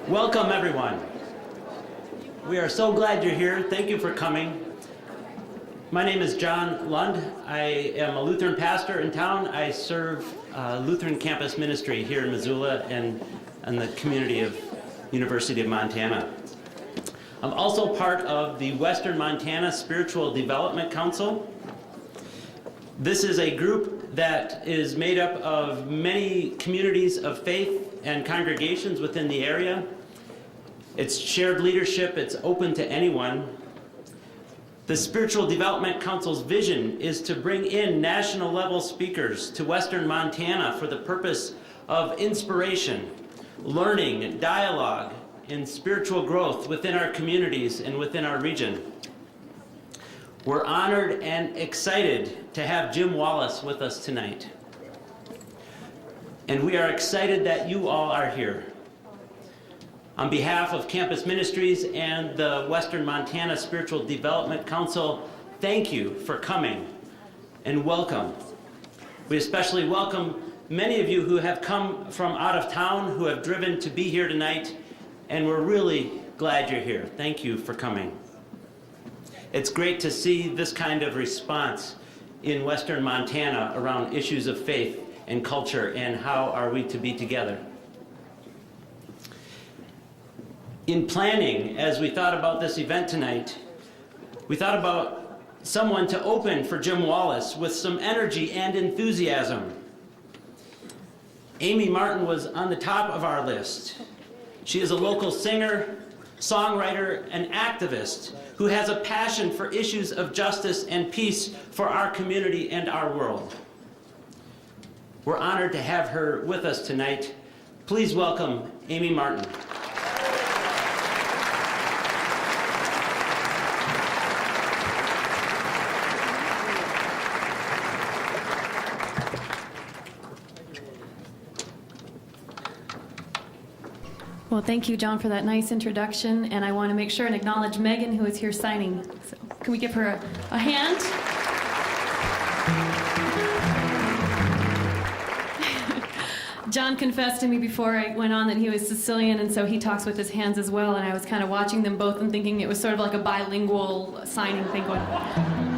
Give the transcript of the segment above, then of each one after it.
Welcome, everyone. We are so glad you're here. Thank you for coming. My name is John Lund. I am a Lutheran pastor in town. I serve Lutheran campus ministry here in Missoula and in the community of University of Montana. I'm also part of the Western Montana Spiritual Development Council. This is a group that is made up of many communities of faith and congregations within the area. It's shared leadership. It's open to anyone. The Spiritual Development Council's vision is to bring in national level speakers to Western Montana for the purpose of inspiration, learning, dialogue, and spiritual growth within our communities and within our region. We're honored and excited to have Jim Wallis with us tonight. And we are excited that you all are here. On behalf of Campus Ministries and the Western Montana Spiritual Development Council, thank you for coming and welcome. We especially welcome many of you who have come from out of town, who have driven to be here tonight, and we're really glad you're here. Thank you for coming. It's great to see this kind of response in Western Montana around issues of faith and culture and how are we to be together. In planning, as we thought about this event tonight, we thought about someone to open for Jim Wallis with some energy and enthusiasm. Amy Martin was on the top of our list. She is a local singer, songwriter, and activist who has a passion for issues of justice and peace for our community and our world. We're honored to have her with us tonight. Please welcome Amy Martin. Well, thank you, John, for that nice introduction, and I want to make sure and acknowledge Megan, who is here signing. So, can we give her a hand? John confessed to me before I went on that he was Sicilian, and so he talks with his hands as well, and I was kind of watching them both and thinking it was sort of like a bilingual signing thing going on.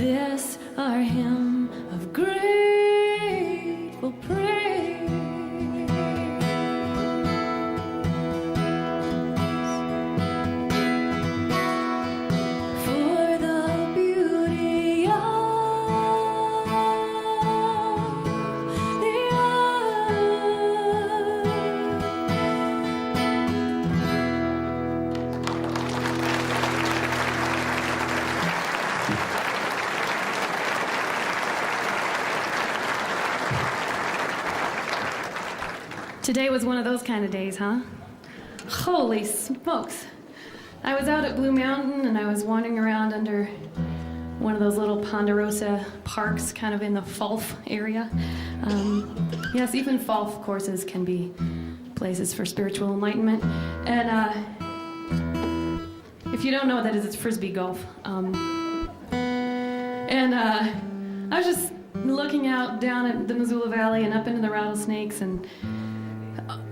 this our hymn of grateful praise. For the beauty of the Today was one of those kind of days, huh? Holy smokes. I was out at Blue Mountain and I was wandering around under one of those little Ponderosa parks kind of in the Falf area. Yes, even Falf courses can be places for spiritual enlightenment. And if you don't know what that is, it's Frisbee golf. I was just looking out down at the Missoula Valley and up into the rattlesnakes and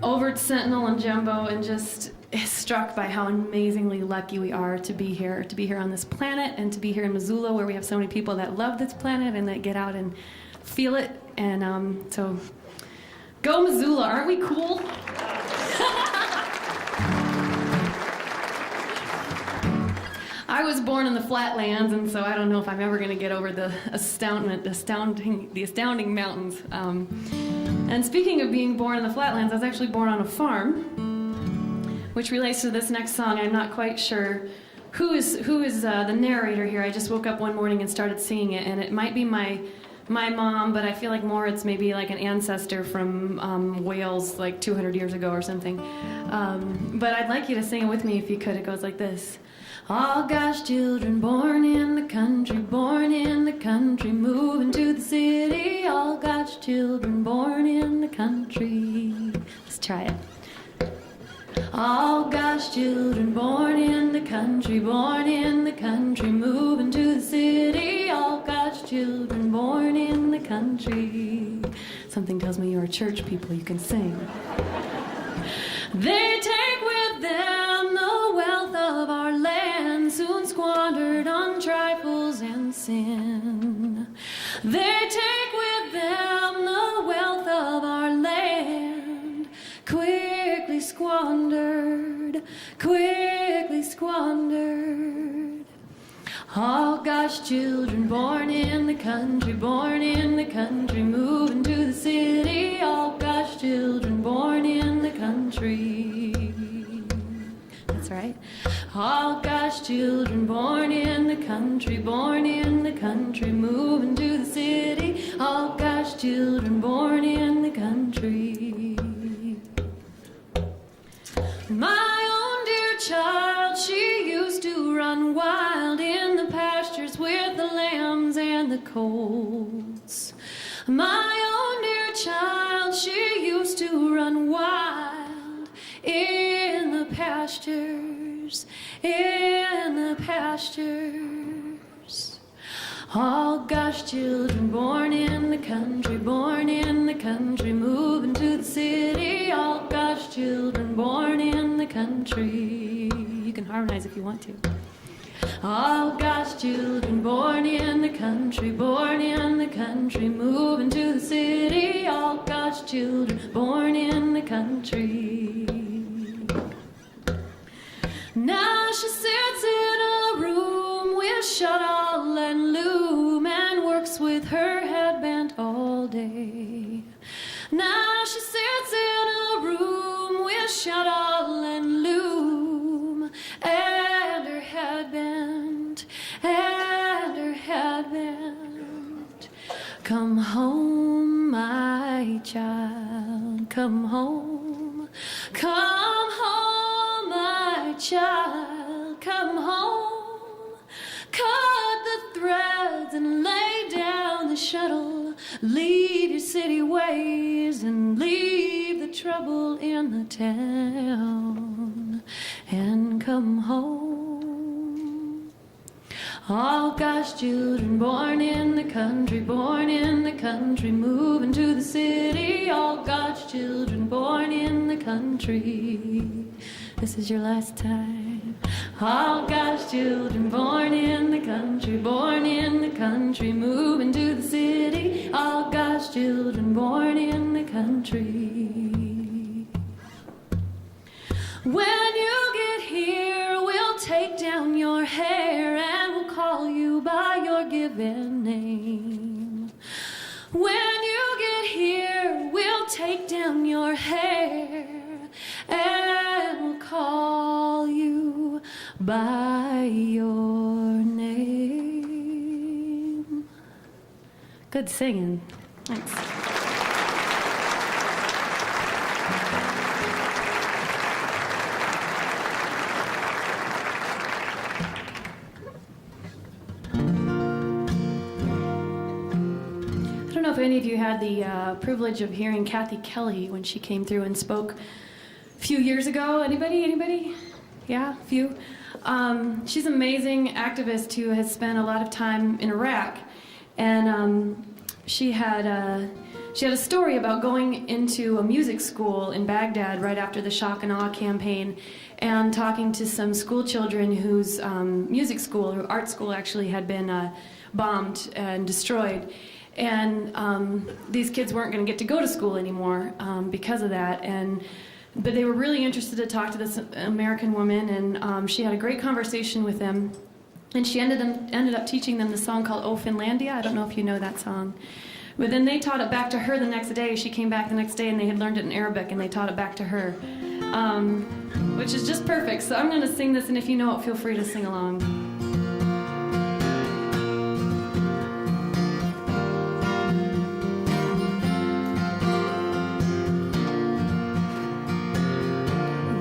over at Sentinel and Jumbo, and just struck by how amazingly lucky we are to be here on this planet, and to be here in Missoula where we have so many people that love this planet and that get out and feel it. And so go Missoula, aren't we cool? I was born in the flatlands, and so I don't know if I'm ever going to get over the astounding mountains. And speaking of being born in the flatlands, I was actually born on a farm, which relates to this next song. I'm not quite sure who is the narrator here. I just woke up one morning and started singing it, and it might be my mom, but I feel like more it's maybe like an ancestor from Wales like 200 years ago or something. But I'd like you to sing it with me if you could. It goes like this. All God's children born in the country, moving to the city. All God's children born in the country. Let's try it. All God's children born in the country, moving to the city. All God's children born in the country. Something tells me you're church people, you can sing. They take with them the wealth of our land, soon squandered on trifles and sin. They take with them the wealth of our land, quickly squandered, quickly squandered. All God's children born in the country, moving to the city. All God's children born in the country. That's right. All God's children born in the country, moving to the city. All God's children born in the country. My own dear child, she used to run wild in the pastures with the lambs and the colts. My own dear child, she used to run wild in the pastures, in the pastures. All God's children born in the country, moving to the city. All God's children born in the country. You can harmonize if you want to. All God's children born in the country, moving to the city. All God's children born in the country. Now she sits in a room with shuttle and loom and works with her headband all day. Now she sits in a room with shuttle and loom and her headband, and her headband. Come home, my child, come home, come home, my child, come home. Cut the threads and lay down the shuttle. Leave your city ways and leave the trouble in the town and come home. All God's children born in the country, moving to the city. All God's children born in the country. This is your last time. All God's children born in the country, country, moving to the city, all God's children born in the country. When you get here, we'll take down your hair and we'll call you by your given name. When you get here, we'll take down your hair and we'll call you by your name. Good singing. Thanks. I don't know if any of you had the privilege of hearing Kathy Kelly when she came through and spoke a few years ago. Anybody? Yeah, a few. She's an amazing activist who has spent a lot of time in Iraq, and she had a story about going into a music school in Baghdad right after the Shock and Awe campaign, and talking to some school children whose music school, or art school actually, had been bombed and destroyed. And these kids weren't going to get to go to school anymore because of that. But they were really interested to talk to this American woman, and she had a great conversation with them. And she ended up teaching them the song called "O Finlandia." I don't know if you know that song. But then they taught it back to her the next day. She came back the next day, and they had learned it in Arabic, and they taught it back to her, which is just perfect. So I'm going to sing this, and if you know it, feel free to sing along.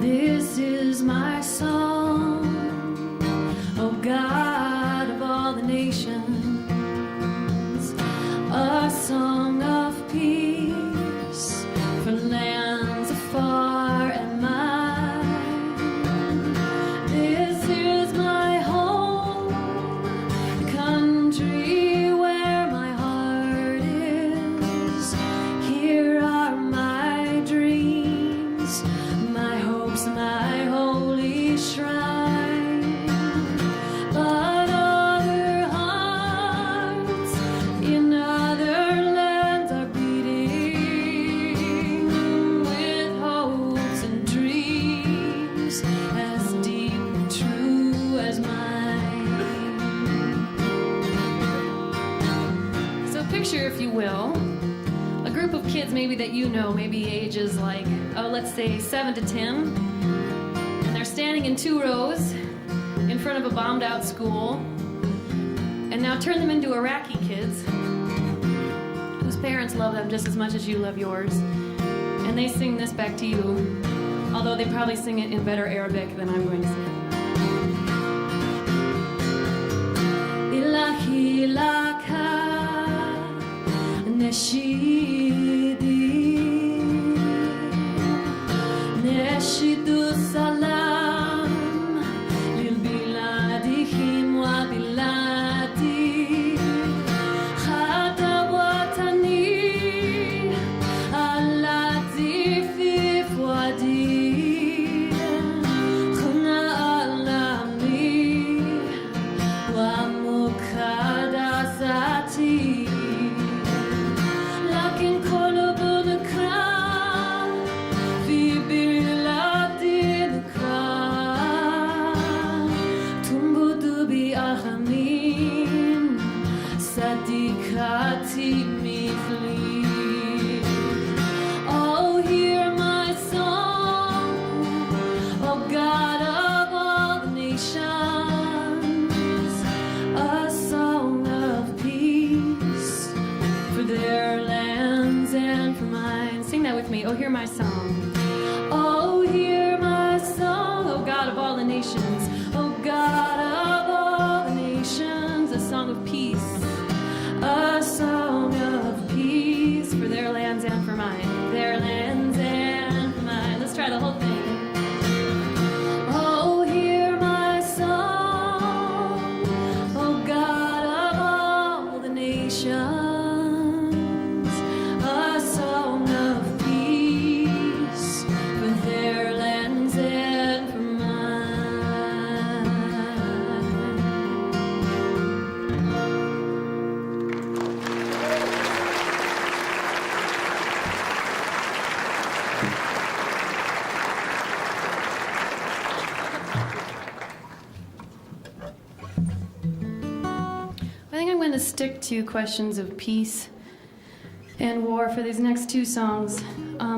This is my song, O God of all the nations, a song of peace for lands afar and mine. This is my home, the country where my heart is. Here are my dreams, my hopes, my holy shrine. But other hearts in other lands are beating with hopes and dreams as deep and true as mine. So picture, if you will, a group of kids maybe that you know, maybe ages like, let's say 7 to 10, and they're standing in 2 rows in front of a bombed out school. And now turn them into Iraqi kids whose parents love them just as much as you love yours, and they sing this back to you, although they probably sing it in better Arabic than I'm going to sing. Ilahi laka nashidi nashidu salam lil biladihim wa biladi khata watani allati fi fuadi khuna alami wa mukadasati lakin qulubun kram fi biladin kram tumbudu bi ahamin sadikati mithli. Oh, hear my song, O God of all the nations, a song of peace for their lands and for mine. Sing that with me. Oh, hear my song. Oh, hear my song, O God of all the nations, O God of all the nations, a song of peace, a song of peace for their lands and for mine, their lands and for mine. Let's try the whole thing. Oh, hear my song, O God of all the nations, a song of peace for their lands and for mine. going to stick to questions of peace and war for these next two songs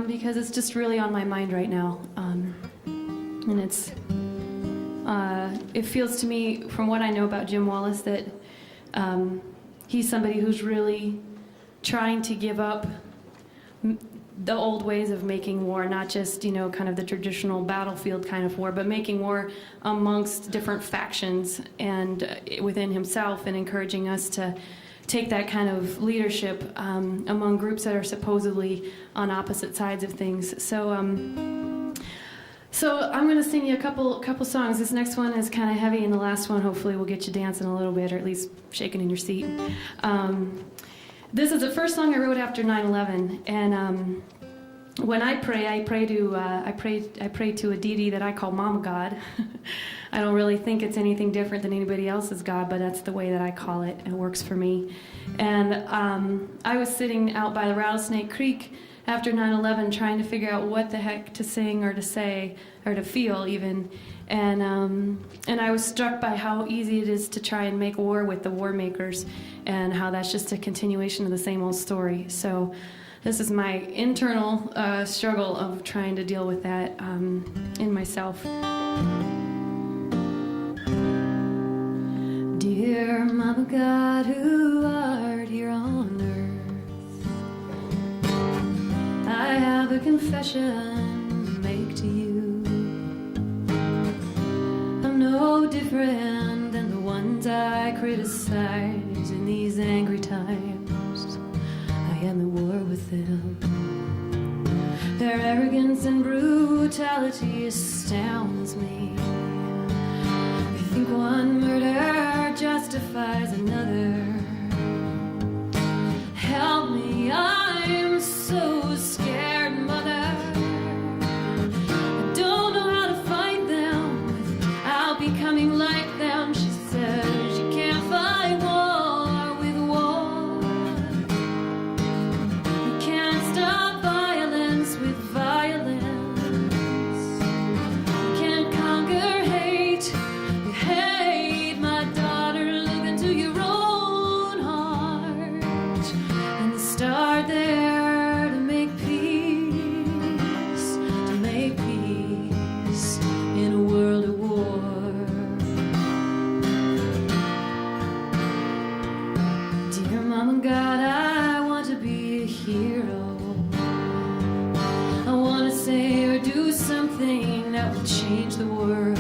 because it's just really on my mind right now. And it feels to me, from what I know about Jim Wallis, that he's somebody who's really trying to give up the old ways of making war, not just, kind of the traditional battlefield kind of war, but making war amongst different factions and within himself, and encouraging us to take that kind of leadership among groups that are supposedly on opposite sides of things. So I'm going to sing you a couple songs. This next one is kind of heavy, and the last one hopefully will get you dancing a little bit, or at least shaking in your seat. This is the first song I wrote after 9/11, and when I pray, I pray to a deity that I call Mama God. I don't really think it's anything different than anybody else's God, but that's the way that I call it. It works for me. And I was sitting out by the Rattlesnake Creek after 9/11, trying to figure out what the heck to sing or to say or to feel even. And I was struck by how easy it is to try and make war with the war makers, and how that's just a continuation of the same old story. So this is my internal struggle of trying to deal with that in myself. Dear Mama God, who art here on earth, I have a confession to make to you. I'm no different than the ones I criticize in these angry times. I am at war with them. Their arrogance and brutality astounds me. They think one murder justifies another. Help me, I'm so scared, Mother. I don't know how to fight them without becoming like them. She says you can't fight war with war. You can't stop violence with violence. You can't conquer hate with hate. My daughter, look into your own heart and start there to make peace in a world of war. Dear Mama God, I want to be a hero. I want to say or do something that will change the world.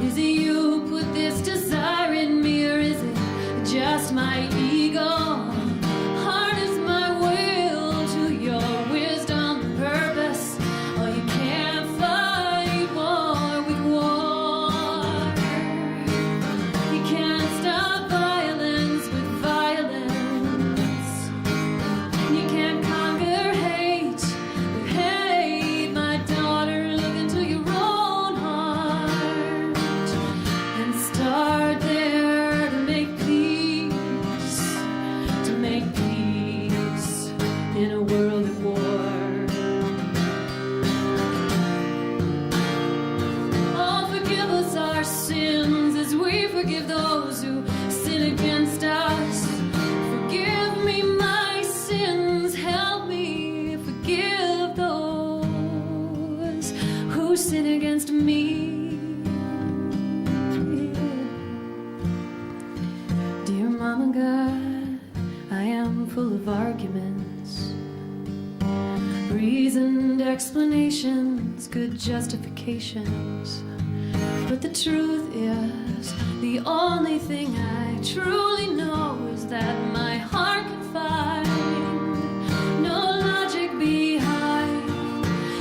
Is it you who put this desire in me, or is it just my ego? Harness my will to your wisdom and purpose, or you can't fight war with war. You can't stop violence with violence. You can't conquer hate with hate. My daughter, look into your own heart and start there to make peace in a world at war. Oh, forgive us our sins as we forgive those who sin against us. Forgive me my sins, help me forgive those who sin against me. Dear Mama God, I am full of arguments, reasoned explanations, good justifications. But the truth is, the only thing I truly know is that my heart can find no logic behind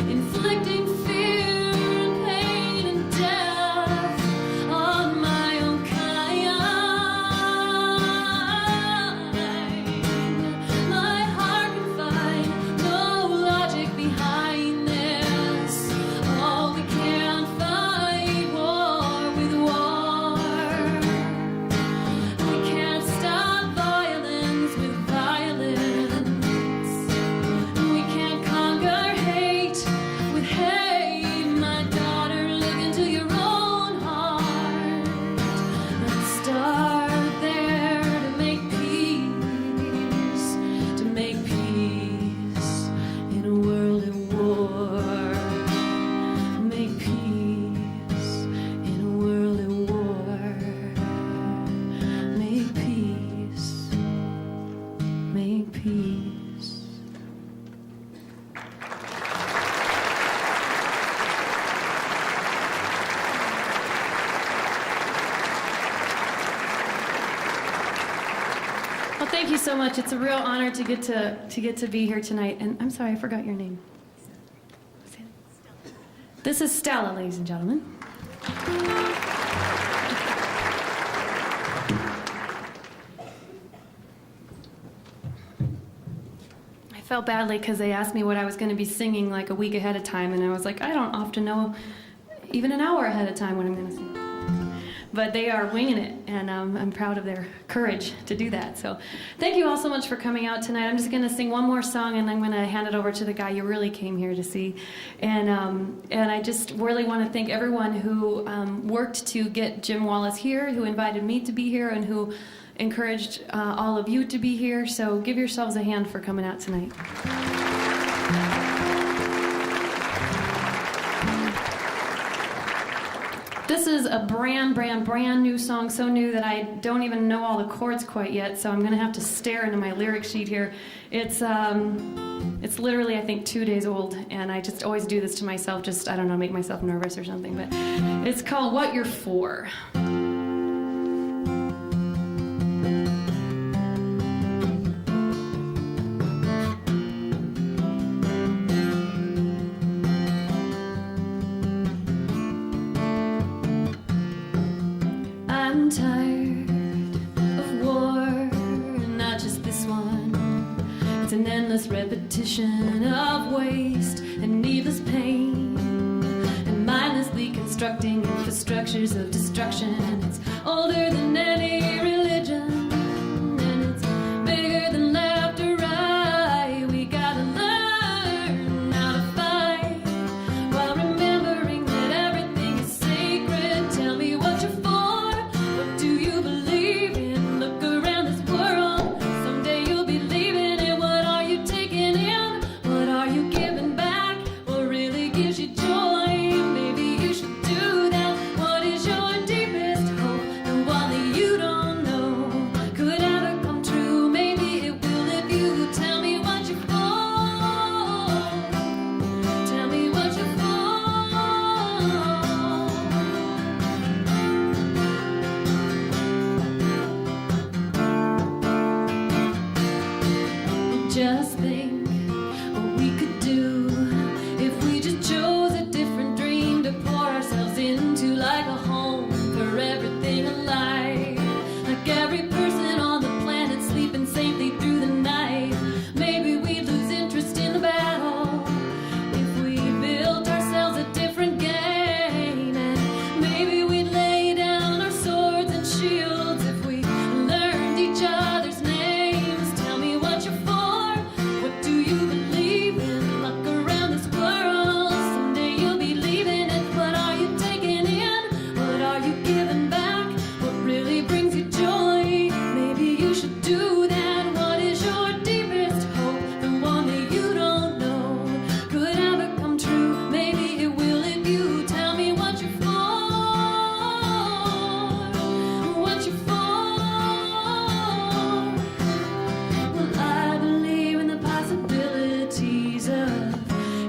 inflicting fear and pain and death on my own kind. My heart can find no logic behind this. Oh, we can't fight war with war. We can't stop violence. Well, thank you so much. It's a real honor to get to be here tonight. And I'm sorry, I forgot your name. This is Stella, ladies and gentlemen. I felt badly because they asked me what I was going to be singing like a week ahead of time, and I was like, I don't often know even an hour ahead of time what I'm going to sing. But they are winging it, and I'm proud of their courage to do that. So thank you all so much for coming out tonight. I'm just going to sing one more song, and I'm going to hand it over to the guy you really came here to see. And I just really want to thank everyone who worked to get Jim Wallis here, who invited me to be here, and who encouraged all of you to be here. So give yourselves a hand for coming out tonight. This is a brand new song, so new that I don't even know all the chords quite yet, so I'm going to have to stare into my lyric sheet here. It's literally, I think, 2 days old, and I just always do this to myself, just, I don't know, make myself nervous or something, but it's called What You're For. I'm tired of war, not just this one. It's an endless repetition of waste and needless pain, and mindlessly constructing infrastructures of destruction. It's older than any religion, and it's bigger than left or right. We gotta learn how to fight while remembering that everything is sacred. Tell me what you're for. Do you believe in? Look around this world. Someday you'll be leaving it. What are you taking in? What are you giving back? What really gives you joy? Maybe you should do that. What is your deepest hope? The one that you don't know could ever come true. Maybe it will if you tell me what you're for. Tell me what you're for. Just think what we could do if we just chose a different dream to pour ourselves into, like a home for everything alive, like every person on the planet sleeping safely through the night. Maybe we'd lose interest in the battle if we built ourselves a different game, and maybe we'd lay down our swords and shields if we learned each other's names. Tell me what you're for. What do you believe in? Look around this world. Someday you'll be leaving it. What are you taking in? What are you giving back? What really brings you joy? Maybe you should do that. What is your deepest hope? The one that you don't know could ever come true. Maybe it will if you tell me what you're for. What you're for. Well, I believe in the possibilities of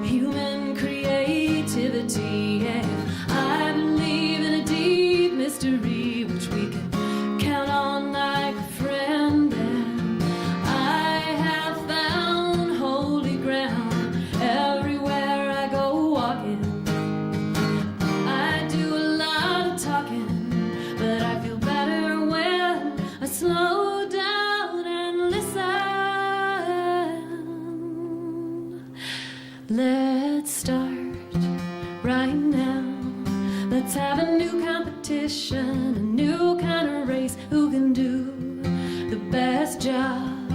human creativity, and I believe in a deep mystery which we can count on like a friend. And I have found holy ground everywhere I go walking. I do a lot of talking, but I feel better when I slow down and listen. Let's start right now. Let's have a new competition, a new kind of race. Who can do the best job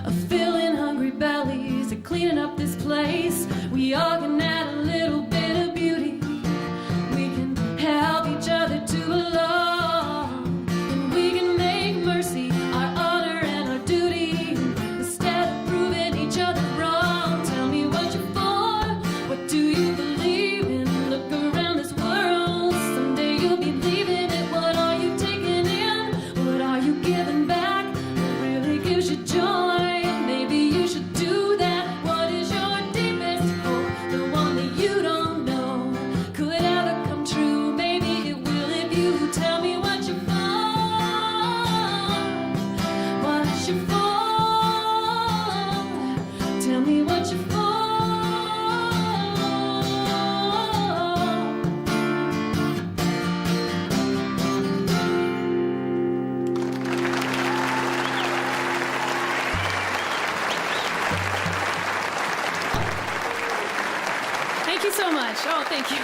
of filling hungry bellies and cleaning up this place? We all can add a little bit of beauty. We can help each other to belong, and we can make mercy our honor and our duty instead of proving each other wrong. Tell me what you're for. What do you believe in? Look around this world. Someday you'll be leaving it. What are you taking in? What are you giving back? What really gives you joy? Maybe you should do that. What is your deepest hope? The one that you don't much. Oh, thank you.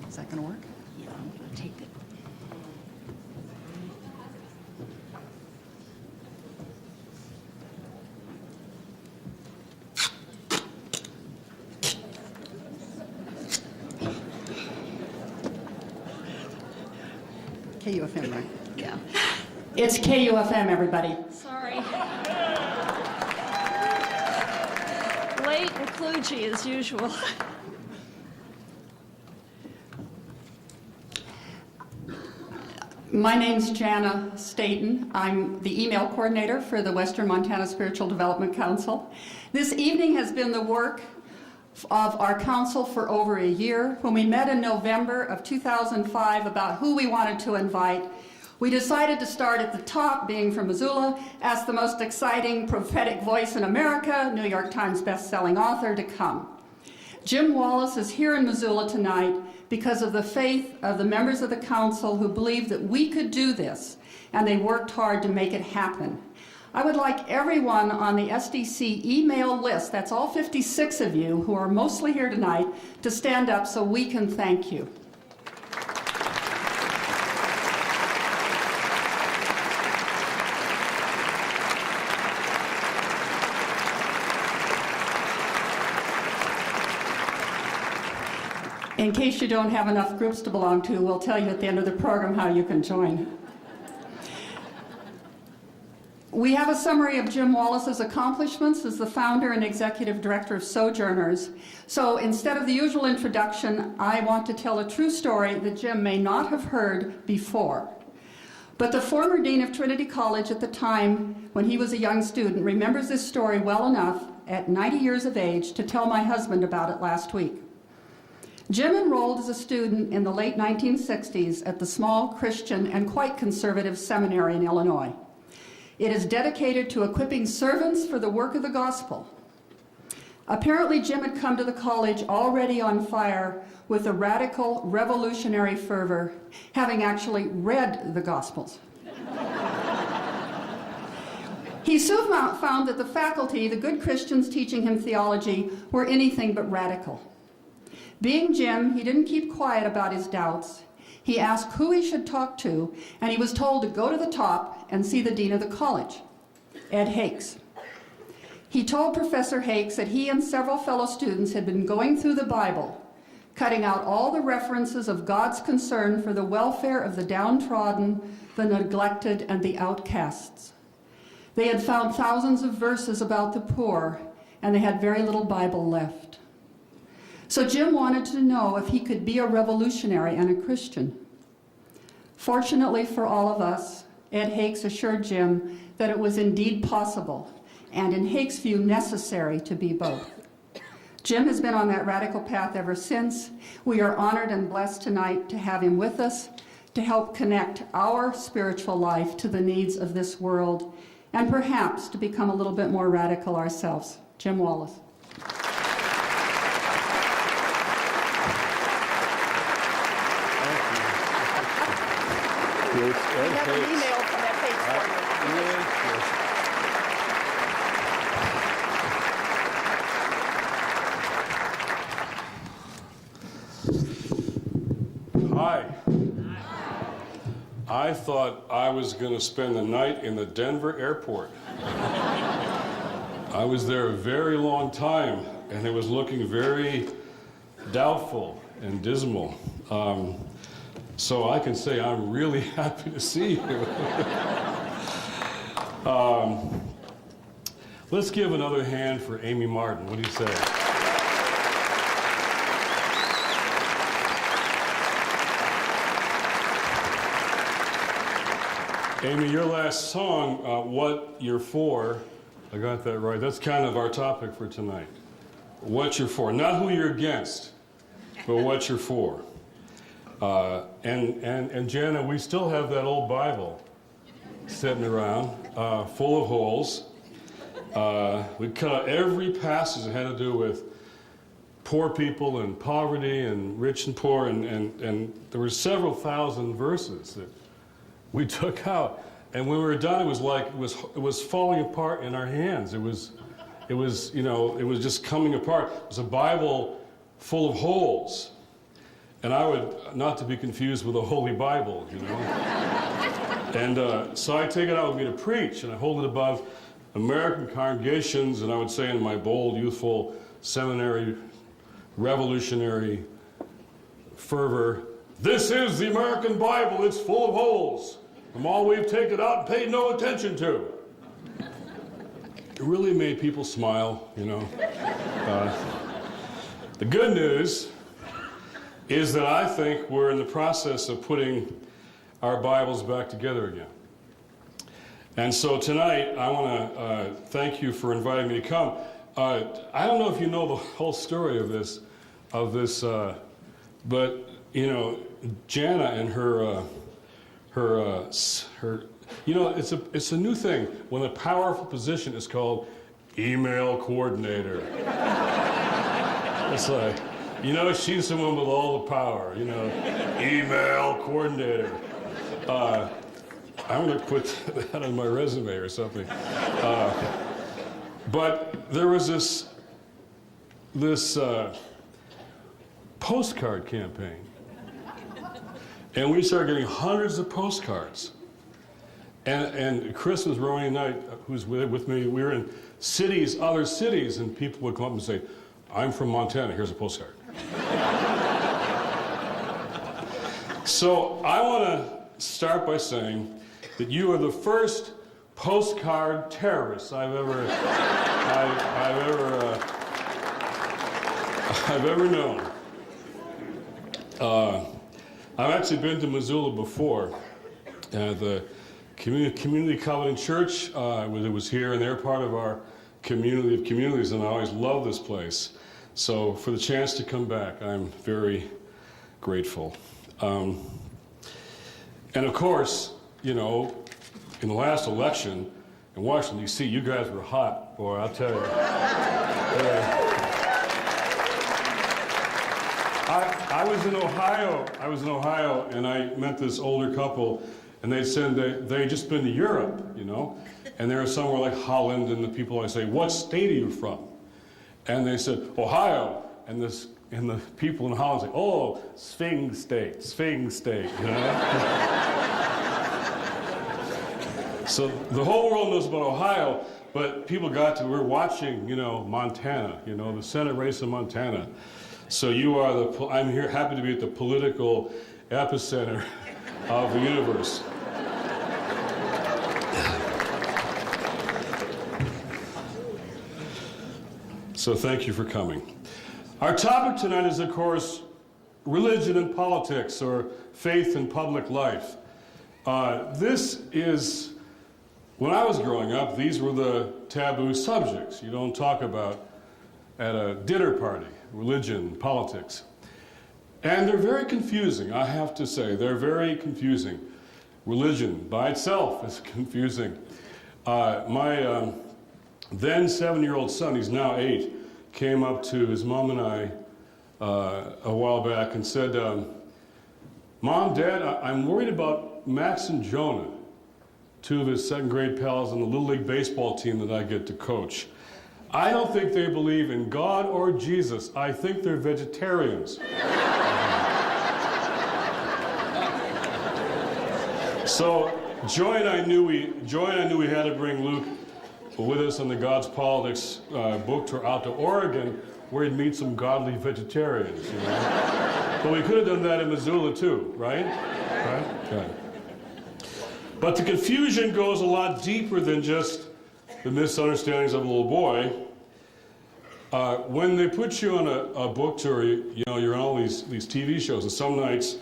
Is that going to work? Yeah, I'm going to take it. KUFM, right? Yeah. It's KUFM, everybody. Sorry. Late and kludgy as usual. My name's Jana Staten. I'm the email coordinator for the Western Montana Spiritual Development Council. This evening has been the work of our council for over a year. When we met in November of 2005 about who we wanted to invite, we decided to start at the top, being from Missoula, ask the most exciting prophetic voice in America, New York Times best-selling author, to come. Jim Wallis is here in Missoula tonight because of the faith of the members of the council who believed that we could do this, and they worked hard to make it happen. I would like everyone on the SDC email list, that's all 56 of you who are mostly here tonight, to stand up so we can thank you. In case you don't have enough groups to belong to, we'll tell you at the end of the program how you can join. We have a summary of Jim Wallis's accomplishments as the founder and executive director of Sojourners. So instead of the usual introduction, I want to tell a true story that Jim may not have heard before. But the former dean of Trinity College at the time, when he was a young student, remembers this story well enough at 90 years of age to tell my husband about it last week. Jim enrolled as a student in the late 1960s at the small Christian and quite conservative seminary in Illinois. It is dedicated to equipping servants for the work of the gospel. Apparently, Jim had come to the college already on fire with a radical, revolutionary fervor, having actually read the Gospels. He soon found that the faculty, the good Christians teaching him theology, were anything but radical. Being Jim, he didn't keep quiet about his doubts. He asked who he should talk to, and he was told to go to the top and see the dean of the college, Ed Hakes. He told Professor Hakes that he and several fellow students had been going through the Bible, cutting out all the references of God's concern for the welfare of the downtrodden, the neglected, and the outcasts. They had found thousands of verses about the poor, and they had very little Bible left. So Jim wanted to know if he could be a revolutionary and a Christian. Fortunately for all of us, Ed Hakes assured Jim that it was indeed possible, and in Hakes' view, necessary to be both. Jim has been on that radical path ever since. We are honored and blessed tonight to have him with us to help connect our spiritual life to the needs of this world, and perhaps to become a little bit more radical ourselves. Jim Wallis. We have an email from that page. Hi. I thought I was going to spend the night in the Denver airport. I was there a very long time, and it was looking very doubtful and dismal. So I can say I'm really happy to see you. Let's give another hand for Amy Martin. What do you say? Amy, your last song, What You're For, I got that right. That's kind of our topic for tonight. What you're for. Not who you're against, but what you're for. And Jana, we still have that old Bible sitting around, full of holes. We cut out every passage that had to do with poor people and poverty and rich and poor, and there were several thousand verses that we took out. And when we were done, it was like it was falling apart in our hands. It was just coming apart. It was a Bible full of holes. And I would, not to be confused with a Holy Bible, you know. And so I take it out with me to preach, and I hold it above American congregations, and I would say in my bold, youthful, seminary, revolutionary fervor, "This is the American Bible, it's full of holes. From all we've taken out and paid no attention to." It really made people smile, you know. The good news is that I think we're in the process of putting our Bibles back together again. And so tonight, I want to thank you for inviting me to come. I don't know if you know the whole story of this, but you know, Jana and her, you know, it's a new thing when a powerful position is called email coordinator. It's like, you know, she's someone with all the power, you know, email coordinator. I'm going to put that on my resume or something. But there was this postcard campaign. And we started getting hundreds of postcards. And Chris was running night, who's with me, we were in cities, other cities, and people would come up and say, "I'm from Montana, here's a postcard." So I want to start by saying that you are the first postcard terrorists I've ever known. I've actually been to Missoula before. The Community Covenant Church was here, and they're part of our community of communities, and I always love this place. So for the chance to come back, I'm very grateful. And of course, you know, in the last election in Washington, D.C., you guys were hot, boy, I'll tell you. I was in Ohio, and I met this older couple, and they said they'd just been to Europe, you know, and they were somewhere like Holland, and the people, I say, "What state are you from?" And they said, "Ohio," and the people in Holland say, "Oh, Swing State, you know? So the whole world knows about Ohio, but people we're watching, you know, Montana, you know, the Senate race in Montana. So you are I'm here, happy to be at the political epicenter of the universe. So thank you for coming. Our topic tonight is, of course, religion and politics, or faith and public life. This is, when I was growing up, these were the taboo subjects you don't talk about at a dinner party, religion, politics. And they're very confusing, I have to say. They're very confusing. Religion by itself is confusing. My then 7-year-old son, he's now 8, came up to his mom and I a while back and said, "Mom, Dad, I'm worried about Max and Jonah, 2 of his 2nd grade pals on the Little League baseball team that I get to coach. I don't think they believe in God or Jesus. I think they're vegetarians." So Joy and I knew we had to bring Luke with us on the God's Politics book tour out to Oregon, where he'd meet some godly vegetarians, you know. But we could have done that in Missoula too, right? Right? Okay. But the confusion goes a lot deeper than just the misunderstandings of a little boy. When they put you on a book tour, you know, you're on all these TV shows, and some nights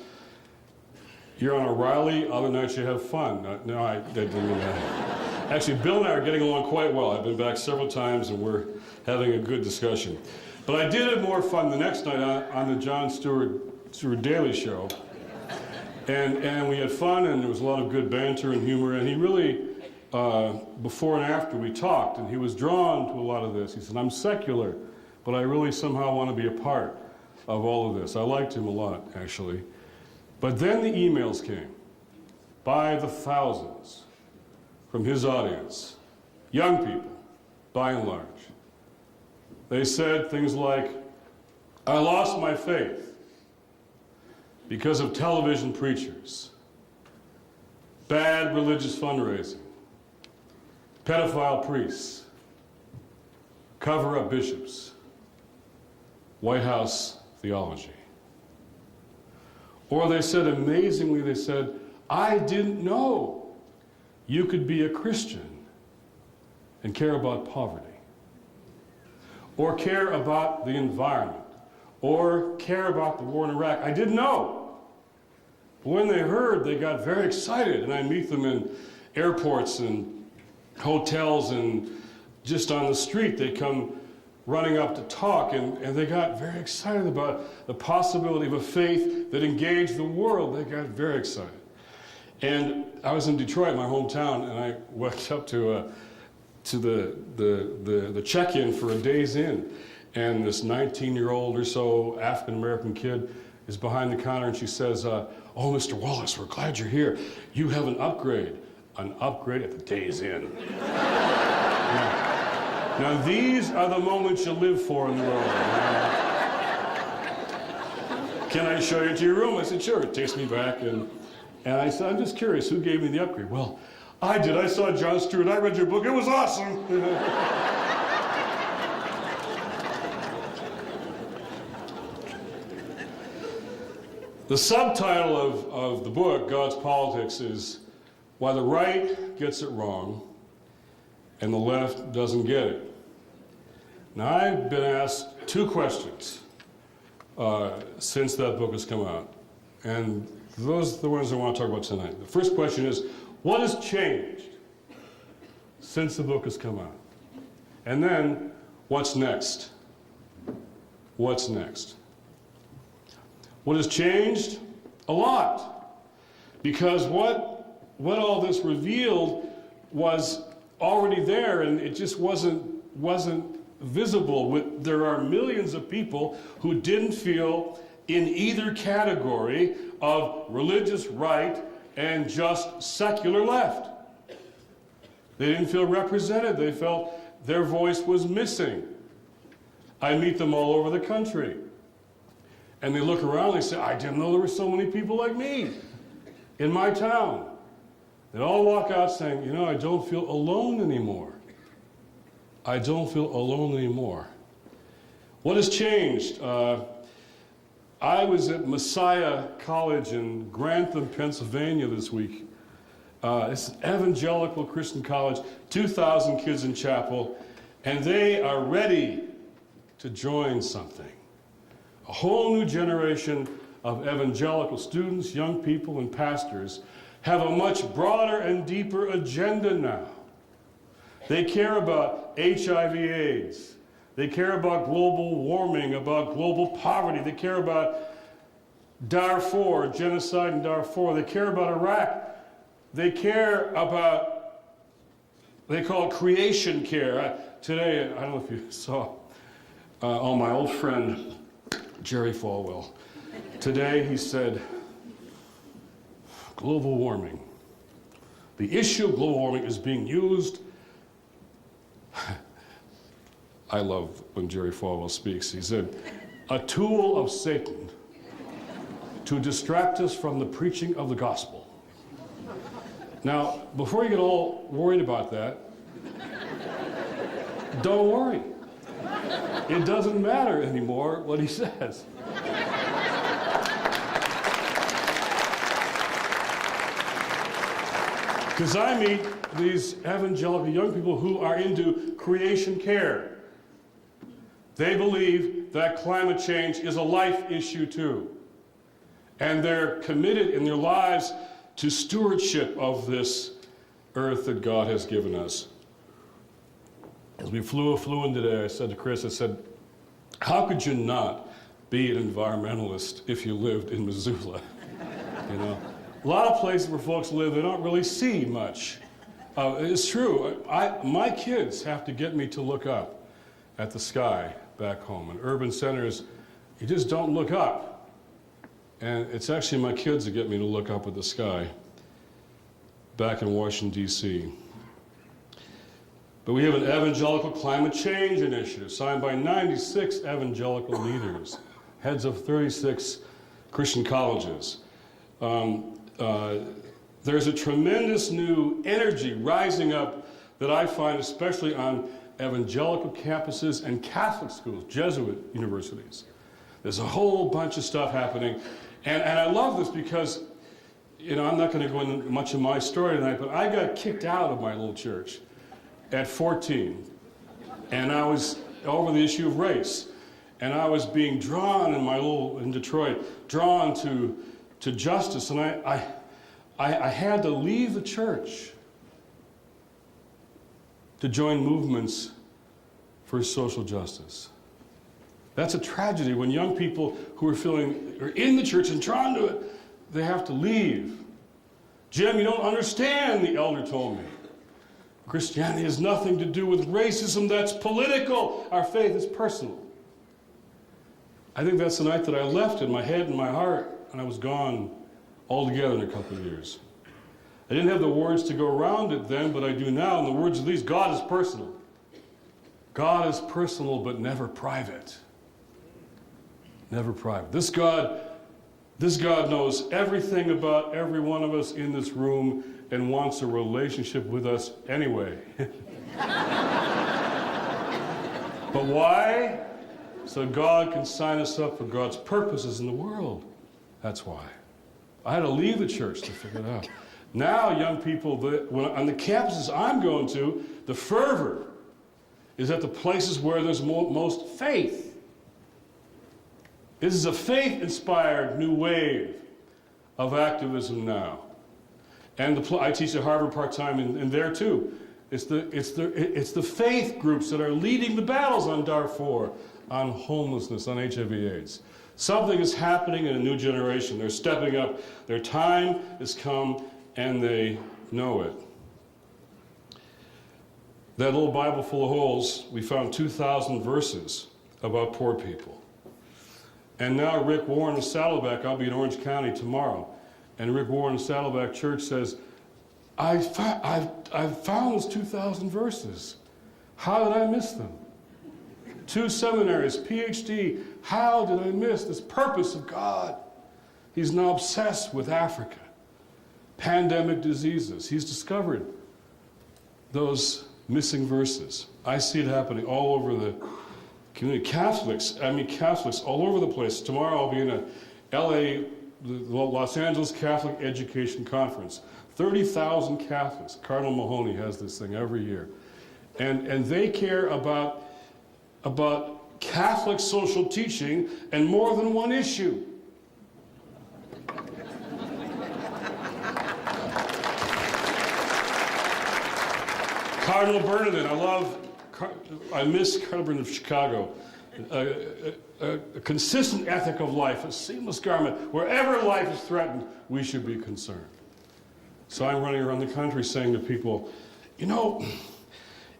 you're on a rally, other nights you have fun. No, I didn't mean that. Actually, Bill and I are getting along quite well. I've been back several times, and we're having a good discussion. But I did have more fun the next night on the Jon Stewart Daily Show. And we had fun, and there was a lot of good banter and humor, and he really, before and after we talked, and he was drawn to a lot of this. He said, I'm secular, but I really somehow want to be a part of all of this. I liked him a lot, actually. But then the emails came by the thousands from his audience, young people, by and large. They said things like, I lost my faith because of television preachers, bad religious fundraising, pedophile priests, cover-up bishops, White House theology. Or they said, amazingly, they said, I didn't know you could be a Christian and care about poverty, or care about the environment, or care about the war in Iraq. I didn't know. But when they heard, they got very excited, and I meet them in airports and hotels and just on the street. They come running up to talk, and they got very excited about the possibility of a faith that engaged the world. They got very excited. And I was in Detroit, my hometown, and I walked up to the check-in for a Days Inn, and this 19-year-old or so African-American kid is behind the counter, and she says, oh, Mr. Wallis, we're glad you're here. You have an upgrade at the Days Inn. Now, these are the moments you live for in the world. Can I show you to your room? I said, sure. It takes me back, and I said, I'm just curious, who gave me the upgrade? Well, I did. I saw John Stewart. I read your book. It was awesome. The subtitle of the book, God's Politics, is Why the Right Gets It Wrong and the Left Doesn't Get It. Now, I've been asked two questions since that book has come out. And those are the ones I want to talk about tonight. The first question is, what has changed since the book has come out? And then, what's next? What's next? What has changed? A lot. Because what all this revealed was already there, and it just wasn't visible. There are millions of people who didn't feel in either category of religious right and just secular left. They didn't feel represented. They felt their voice was missing. I meet them all over the country. And they look around and they say, I didn't know there were so many people like me in my town. They all walk out saying, you know, I don't feel alone anymore. I don't feel alone anymore. What has changed? I was at Messiah College in Grantham, Pennsylvania this week. It's an evangelical Christian college, 2,000 kids in chapel, and they are ready to join something. A whole new generation of evangelical students, young people, and pastors have a much broader and deeper agenda now. They care about HIV/AIDS. They care about global warming, about global poverty. They care about Darfur, genocide in Darfur. They care about Iraq. They care about, they call it creation care. Today, I don't know if you saw, my old friend, Jerry Falwell. Today, he said, global warming. The issue of global warming is being used. I love when Jerry Falwell speaks. He said, a tool of Satan to distract us from the preaching of the gospel. Now, before you get all worried about that, don't worry. It doesn't matter anymore what he says. Because I meet these evangelical young people who are into creation care. They believe that climate change is a life issue too. And they're committed in their lives to stewardship of this earth that God has given us. As we flew in today, I said to Chris, I said, how could you not be an environmentalist if you lived in Missoula? You know? A lot of places where folks live, they don't really see much. It's true. My kids have to get me to look up at the sky back home. In urban centers, you just don't look up. And it's actually my kids that get me to look up at the sky back in Washington, D.C. But we have an evangelical climate change initiative signed by 96 evangelical leaders, heads of 36 Christian colleges. There's a tremendous new energy rising up that I find especially on evangelical campuses and Catholic schools, Jesuit universities. There's a whole bunch of stuff happening. And I love this because, you know, I'm not going to go into much of my story tonight, but I got kicked out of my little church at 14. And I was over the issue of race. And I was being drawn in Detroit, drawn to justice. And I had to leave the church to join movements for social justice. That's a tragedy when young people who are in the church and drawn to it, they have to leave. Jim, you don't understand, the elder told me. Christianity has nothing to do with racism, that's political. Our faith is personal. I think that's the night that I left in my head and my heart, and I was gone altogether in a couple of years. I didn't have the words to go around it then, but I do now. In the words of these, God is personal. God is personal, but never private. Never private. This God knows everything about every one of us in this room and wants a relationship with us anyway. But why? So God can sign us up for God's purposes in the world. That's why. I had to leave the church to figure it out. Now, young people, on the campuses I'm going to, the fervor is at the places where there's most faith. This is a faith-inspired new wave of activism now. And I teach at Harvard part-time, and there too. It's the faith groups that are leading the battles on Darfur, on homelessness, on HIV/AIDS. Something is happening in a new generation. They're stepping up. Their time has come, and they know it. That little Bible full of holes, we found 2,000 verses about poor people. And now Rick Warren of Saddleback, I'll be in Orange County tomorrow, and Rick Warren of Saddleback Church says, I've found those 2,000 verses. How did I miss them? 2 seminaries, PhD, how did I miss this purpose of God? He's now obsessed with Africa, pandemic diseases. He's discovered those missing verses. I see it happening all over the community. Catholics all over the place. Tomorrow I'll be in the Los Angeles Catholic Education Conference. 30,000 Catholics. Cardinal Mahoney has this thing every year. And they care about Catholic social teaching and more than one issue. Cardinal Bernardin, I miss Cardinal Bernardin of Chicago. A consistent ethic of life, a seamless garment. Wherever life is threatened, we should be concerned. So I'm running around the country saying to people, you know,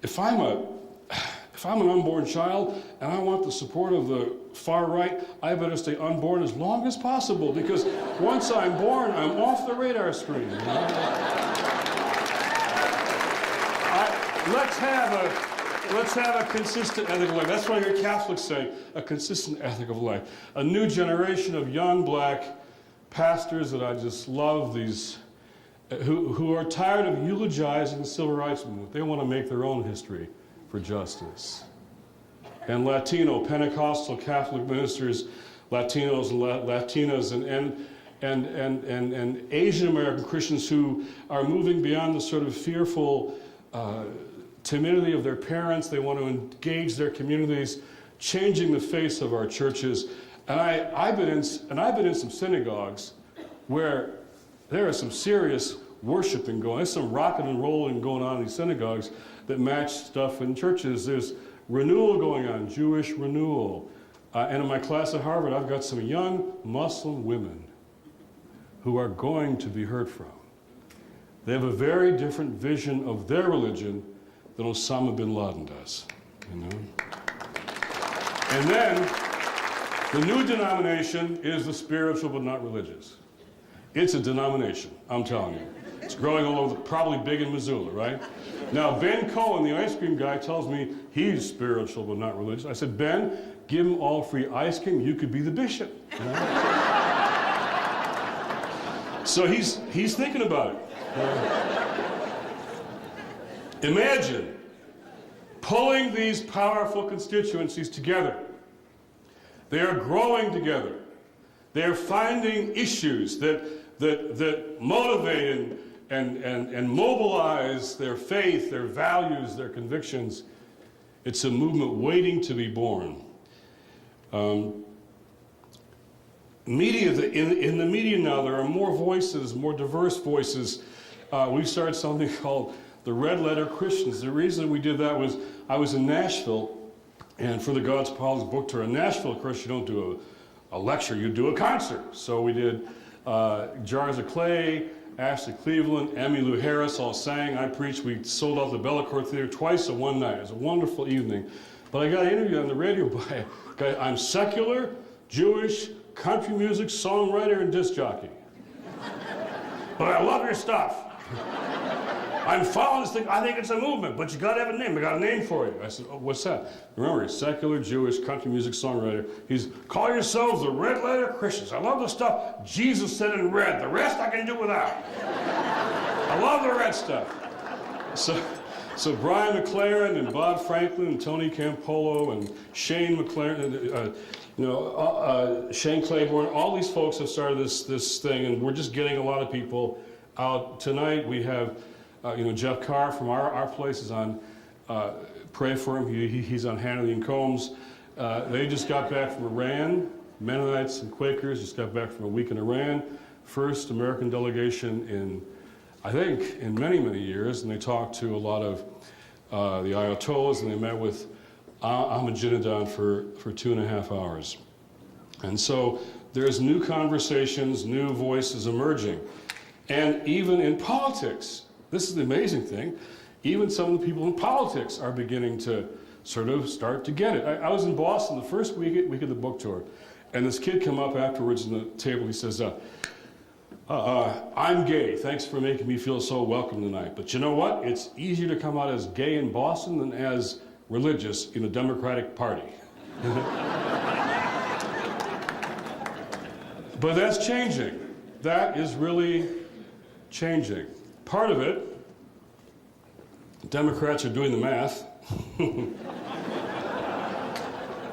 if I'm an unborn child and I want the support of the far right, I better stay unborn as long as possible, because once I'm born, I'm off the radar screen. You know? Let's have a consistent ethic of life. That's what I hear Catholics say, a consistent ethic of life. A new generation of young black pastors that I just love, these who are tired of eulogizing the civil rights movement. They want to make their own history for justice. And Latino, Pentecostal Catholic ministers, Latinos and Latinas, and Asian American Christians who are moving beyond the sort of fearful timidity of their parents. They want to engage their communities, changing the face of our churches. And I've been in some synagogues where there is some serious worshiping going on. There's some rocking and rolling going on in these synagogues that match stuff in churches. There's renewal going on, Jewish renewal. And in my class at Harvard, I've got some young Muslim women who are going to be heard from. They have a very different vision of their religion than Osama bin Laden does, you know? And then, the new denomination is the spiritual but not religious. It's a denomination, I'm telling you. It's growing all over, probably big in Missoula, right? Now, Ben Cohen, the ice cream guy, tells me he's spiritual but not religious. I said, Ben, give him all free ice cream, you could be the bishop. You know? So he's thinking about it. Imagine pulling these powerful constituencies together. They are growing together. They are finding issues that motivate and mobilize their faith, their values, their convictions. It's a movement waiting to be born. Media, in the media now, there are more voices, more diverse voices. We started something called the Red Letter Christians. The reason we did that was I was in Nashville, and for the God's Politics book tour in Nashville, of course, you don't do a lecture, you do a concert. So we did Jars of Clay, Ashley Cleveland, Emmylou Harris all sang. I preached. We sold out the Bellacourt Theater twice in one night. It was a wonderful evening. But I got interviewed on the radio by a guy. I'm secular, Jewish, country music, songwriter, and disc jockey. But I love your stuff. I'm following this thing. I think it's a movement, but you got to have a name. I got a name for you. I said, oh, what's that? Remember, he's secular, Jewish, country music, songwriter. He's, call yourselves the Red Letter Christians. I love the stuff Jesus said in red. The rest I can do without. I love the red stuff. So Brian McLaren and Bob Franklin and Tony Campolo and Shane McLaren, Shane Claiborne, all these folks have started this thing, and we're just getting a lot of people out. Tonight we have, Jeff Carr from our place is on, pray for him, he's on Hannity and Combs. They just got back from Iran. Mennonites and Quakers just got back from a week in Iran. First American delegation in, I think, in many, many years, and they talked to a lot of the Ayatollahs, and they met with Ahmadinejad for 2.5 hours. And so there's new conversations, new voices emerging. And even in politics, this is the amazing thing, even some of the people in politics are beginning to sort of start to get it. I was in Boston the first week of the book tour, and this kid came up afterwards on the table, he says, I'm gay. Thanks for making me feel so welcome tonight. But you know what? It's easier to come out as gay in Boston than as religious in a Democratic Party. But that's changing. That is really changing. Part of it, Democrats are doing the math.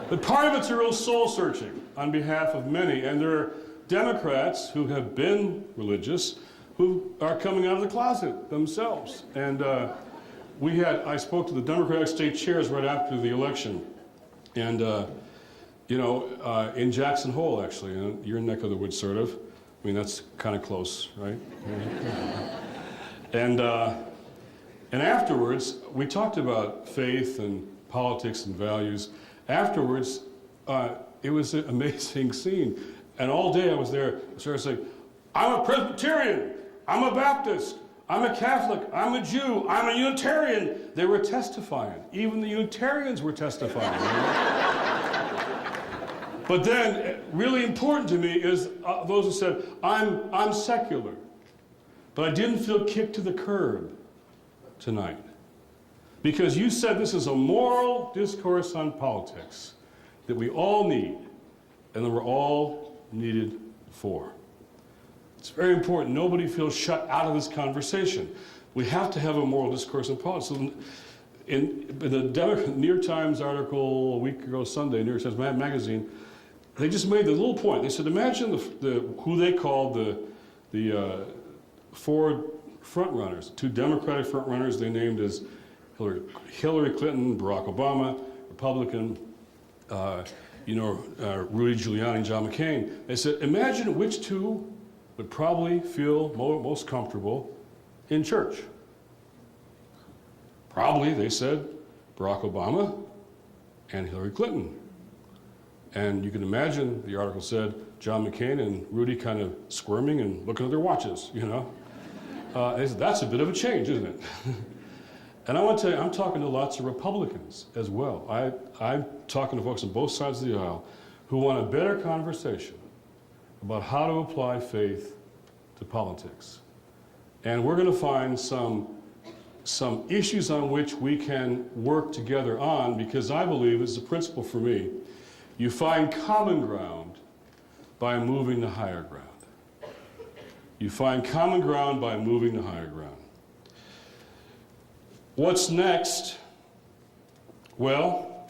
But part of it's a real soul searching on behalf of many. And there are Democrats who have been religious who are coming out of the closet themselves. And I spoke to the Democratic state chairs right after the election. And, in Jackson Hole, actually, your neck of the woods, sort of. I mean, that's kind of close, right? And afterwards, we talked about faith and politics and values. Afterwards, it was an amazing scene. And all day I was there, started saying, I'm a Presbyterian, I'm a Baptist, I'm a Catholic, I'm a Jew, I'm a Unitarian. They were testifying. Even the Unitarians were testifying. But then, really important to me is those who said, I'm secular. But I didn't feel kicked to the curb tonight. Because you said this is a moral discourse on politics that we all need, and that we're all needed for. It's very important. Nobody feels shut out of this conversation. We have to have a moral discourse on politics. So in the New York Times article a week ago Sunday, New York Times Magazine, they just made the little point. They said, imagine who they called the four frontrunners, two Democratic frontrunners they named as Hillary Clinton, Barack Obama, Republican, Rudy Giuliani and John McCain. They said, imagine which two would probably feel most comfortable in church. Probably, they said, Barack Obama and Hillary Clinton. And you can imagine, the article said, John McCain and Rudy kind of squirming and looking at their watches, you know. They said, that's a bit of a change, isn't it? And I want to tell you, I'm talking to lots of Republicans as well. I'm talking to folks on both sides of the aisle who want a better conversation about how to apply faith to politics. And we're going to find some issues on which we can work together on, because I believe it's a principle for me. You find common ground by moving to higher ground. You find common ground by moving to higher ground. What's next? Well,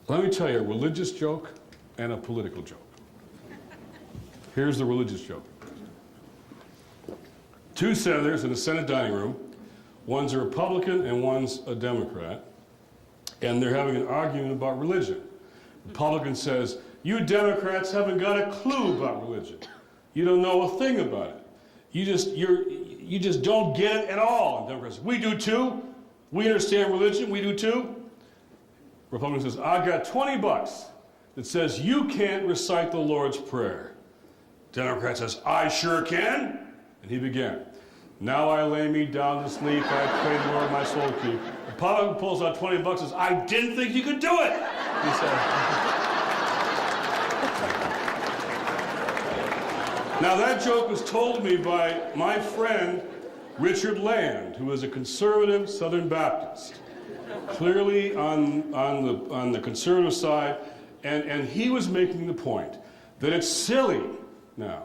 let me tell you a religious joke and a political joke. Here's the religious joke. Two senators in the Senate dining room. One's a Republican and one's a Democrat. And they're having an argument about religion. The Republican says, you Democrats haven't got a clue about religion. You don't know a thing about it. You just don't get it at all. And Democrats say, we do too. We understand religion, we do too. Republican says, I got $20 that says you can't recite the Lord's Prayer. Democrat says, I sure can. And he began. Now I lay me down to sleep, I pray the Lord my soul to keep. Republican pulls out $20 and says, I didn't think you could do it, he said. Now that joke was told to me by my friend Richard Land, who is a conservative Southern Baptist, clearly on the conservative side, and he was making the point that it's silly now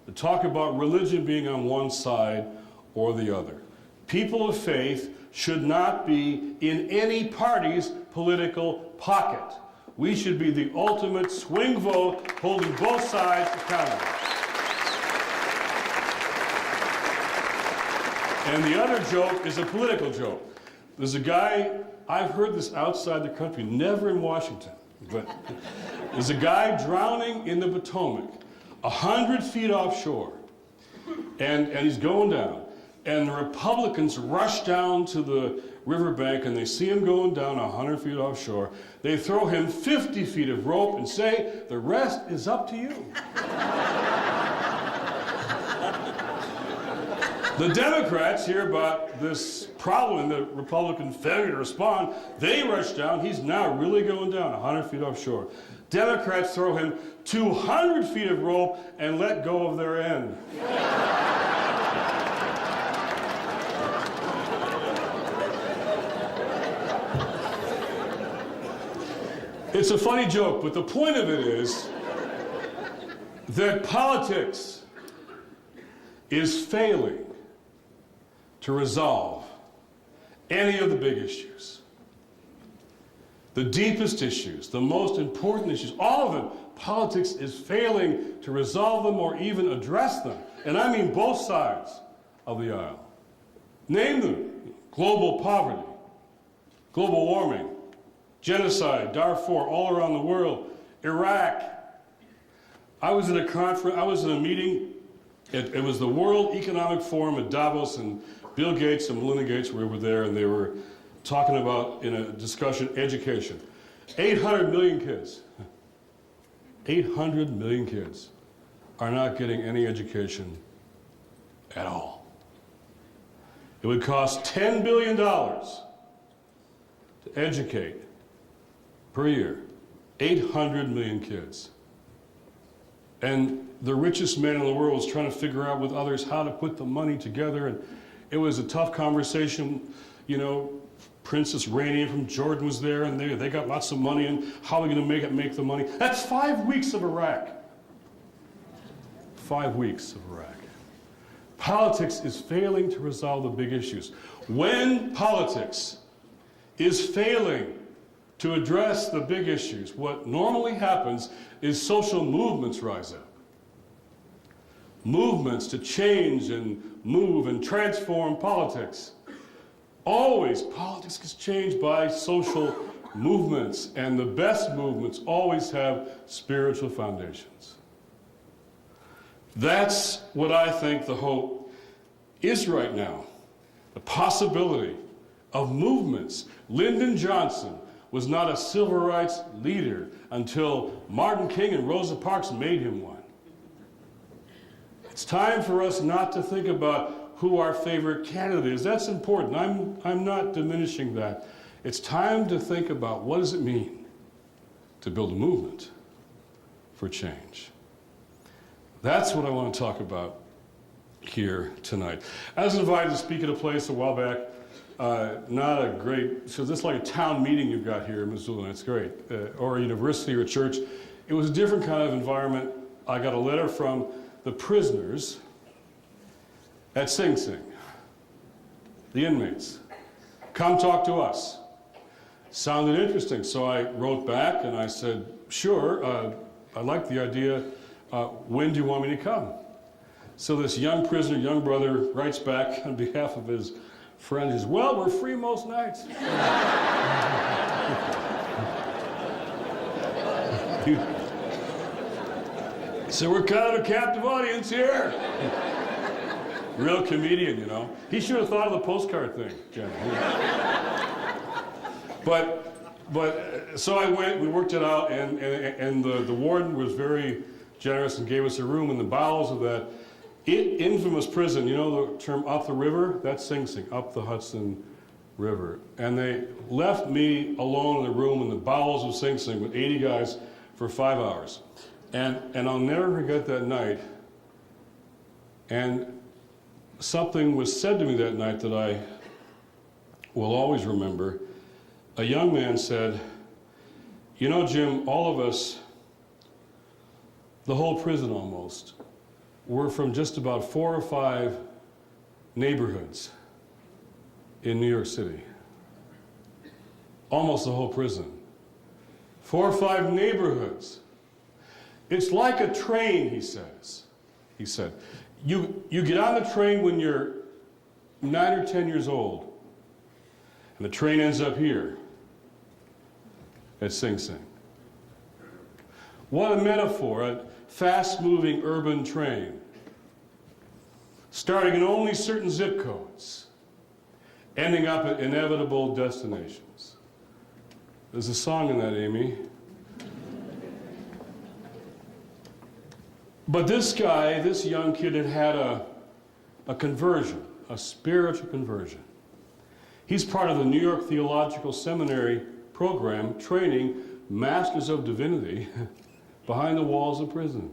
to talk about religion being on one side or the other. People of faith should not be in any party's political pocket. We should be the ultimate swing vote, holding both sides accountable. And the other joke is a political joke. There's a guy, I've heard this outside the country, never in Washington, but there's a guy drowning in the Potomac, 100 feet offshore, and he's going down. And the Republicans rush down to the riverbank and they see him going down 100 feet offshore. They throw him 50 feet of rope and say, the rest is up to you. The Democrats hear about this problem and the Republican failure to respond. They rush down. He's now really going down 100 feet offshore. Democrats throw him 200 feet of rope and let go of their end. It's a funny joke, but the point of it is that politics is failing to resolve any of the big issues. The deepest issues, the most important issues, all of them, politics is failing to resolve them or even address them. And I mean both sides of the aisle. Name them: global poverty, global warming, genocide, Darfur, all around the world, Iraq. I was in a meeting, it was the World Economic Forum at Davos, and Bill Gates and Melinda Gates were over there, and they were talking about, in a discussion, education. 800 million kids, 800 million kids are not getting any education at all. It would cost $10 billion to educate per year 800 million kids. And the richest man in the world was trying to figure out with others how to put the money together, and it was a tough conversation. You know, Princess Rainey from Jordan was there, and they got lots of money, and how are we going to make the money? That's 5 weeks of Iraq. 5 weeks of Iraq. Politics is failing to resolve the big issues. When politics is failing to address the big issues, what normally happens is social movements rise up. Movements to change and move and transform politics. Always, politics is changed by social movements, and the best movements always have spiritual foundations. That's what I think the hope is right now. The possibility of movements. Lyndon Johnson was not a civil rights leader until Martin King and Rosa Parks made him one. It's time for us not to think about who our favorite candidate is. That's important. I'm not diminishing that. It's time to think about what does it mean to build a movement for change. That's what I want to talk about here tonight. I was invited to speak at a place a while back. Not a great, so this is like a town meeting you've got here in Missoula, and it's great, or a university or a church. It was a different kind of environment. I got a letter from the prisoners at Sing Sing, the inmates. Come talk to us. Sounded interesting, so I wrote back and I said, sure, I like the idea. When do you want me to come? So this young prisoner, young brother, writes back on behalf of his friend. He says, well, we're free most nights. So we're kind of a captive audience here. Real comedian, you know. He should have thought of the postcard thing, Jen. But so I went, we worked it out, and the warden was very generous and gave us a room in the bowels of that infamous prison. You know the term up the river? That's Sing Sing, up the Hudson River. And they left me alone in the room in the bowels of Sing Sing with 80 guys for 5 hours. And I'll never forget that night. And something was said to me that night that I will always remember. A young man said, you know, Jim, all of us, the whole prison almost, we're from just about 4 or 5 neighborhoods in New York City. Almost the whole prison. 4 or 5 neighborhoods. It's like a train, he says. He said, you get on the train when you're 9 or 10 years old, and the train ends up here at Sing Sing. What a metaphor, a fast-moving urban train, starting in only certain zip codes, ending up at inevitable destinations. There's a song in that, Amy. But this guy, this young kid, had had a conversion, a spiritual conversion. He's part of the New York Theological Seminary program training Masters of Divinity behind the walls of prison.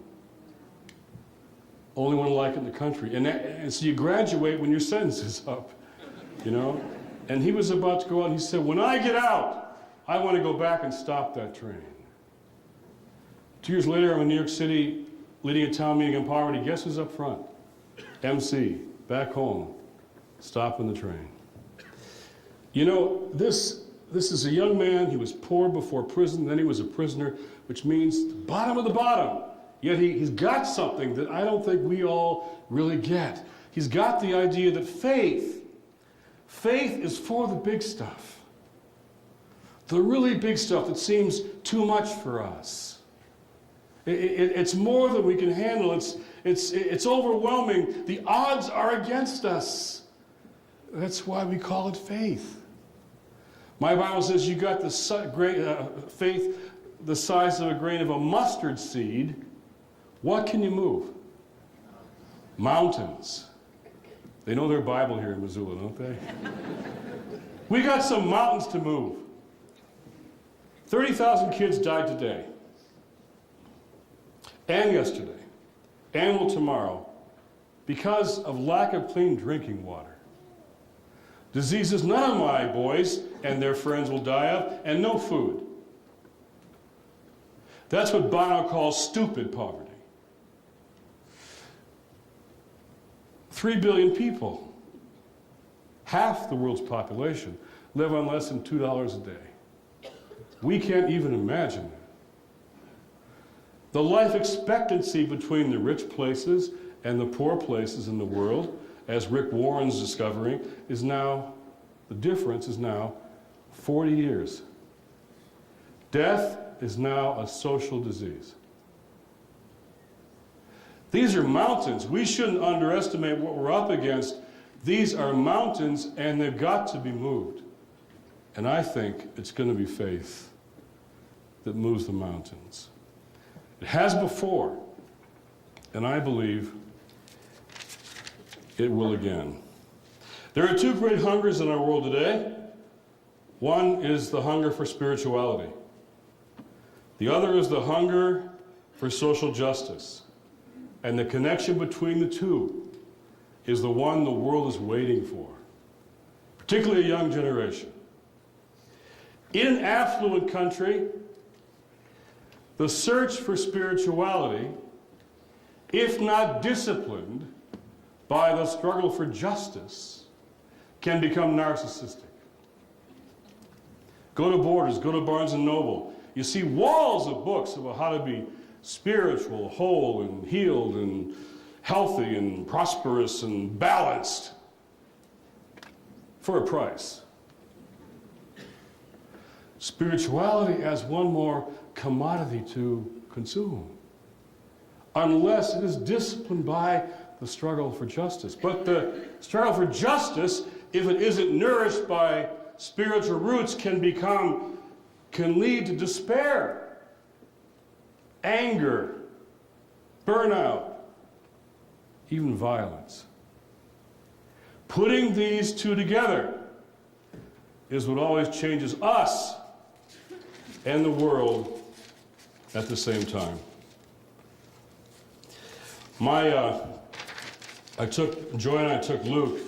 Only one like it in the country. And so you graduate when your sentence is up, you know? And he was about to go out and he said, when I get out, I want to go back and stop that train. 2 years later, I'm in New York City leading a town meeting on poverty. Guess who's up front? MC, back home, stopping the train. You know, this is a young man. He was poor before prison, then he was a prisoner, which means the bottom of the bottom. Yet he's got something that I don't think we all really get. He's got the idea that faith is for the big stuff. The really big stuff that seems too much for us. It's more than we can handle. It's overwhelming. The odds are against us. That's why we call it faith. My Bible says you got the faith the size of a grain of a mustard seed. What can you move? Mountains. They know their Bible here in Missoula, don't they? We got some mountains to move. 30,000 kids died today, and yesterday, and will tomorrow, because of lack of clean drinking water. Diseases none of my boys and their friends will die of, and no food. That's what Bono calls stupid poverty. 3 billion people, half the world's population, live on less than $2 a day. We can't even imagine that. The life expectancy between the rich places and the poor places in the world, as Rick Warren's discovering, is now, the difference is now 40 years. Death is now a social disease. These are mountains. We shouldn't underestimate what we're up against. These are mountains, and they've got to be moved. And I think it's going to be faith that moves the mountains. It has before, and I believe it will again. There are two great hungers in our world today. One is the hunger for spirituality. The other is the hunger for social justice. And the connection between the two is the one the world is waiting for, particularly a young generation. In an affluent country, the search for spirituality, if not disciplined by the struggle for justice, can become narcissistic. Go to Borders, go to Barnes & Noble. You see walls of books about how to be spiritual, whole, and healed, and healthy, and prosperous, and balanced for a price. Spirituality as one more commodity to consume, unless it is disciplined by the struggle for justice. But the struggle for justice, if it isn't nourished by spiritual roots, can lead to despair, anger, burnout, even violence. Putting these two together is what always changes us and the world at the same time. Joy and I took Luke,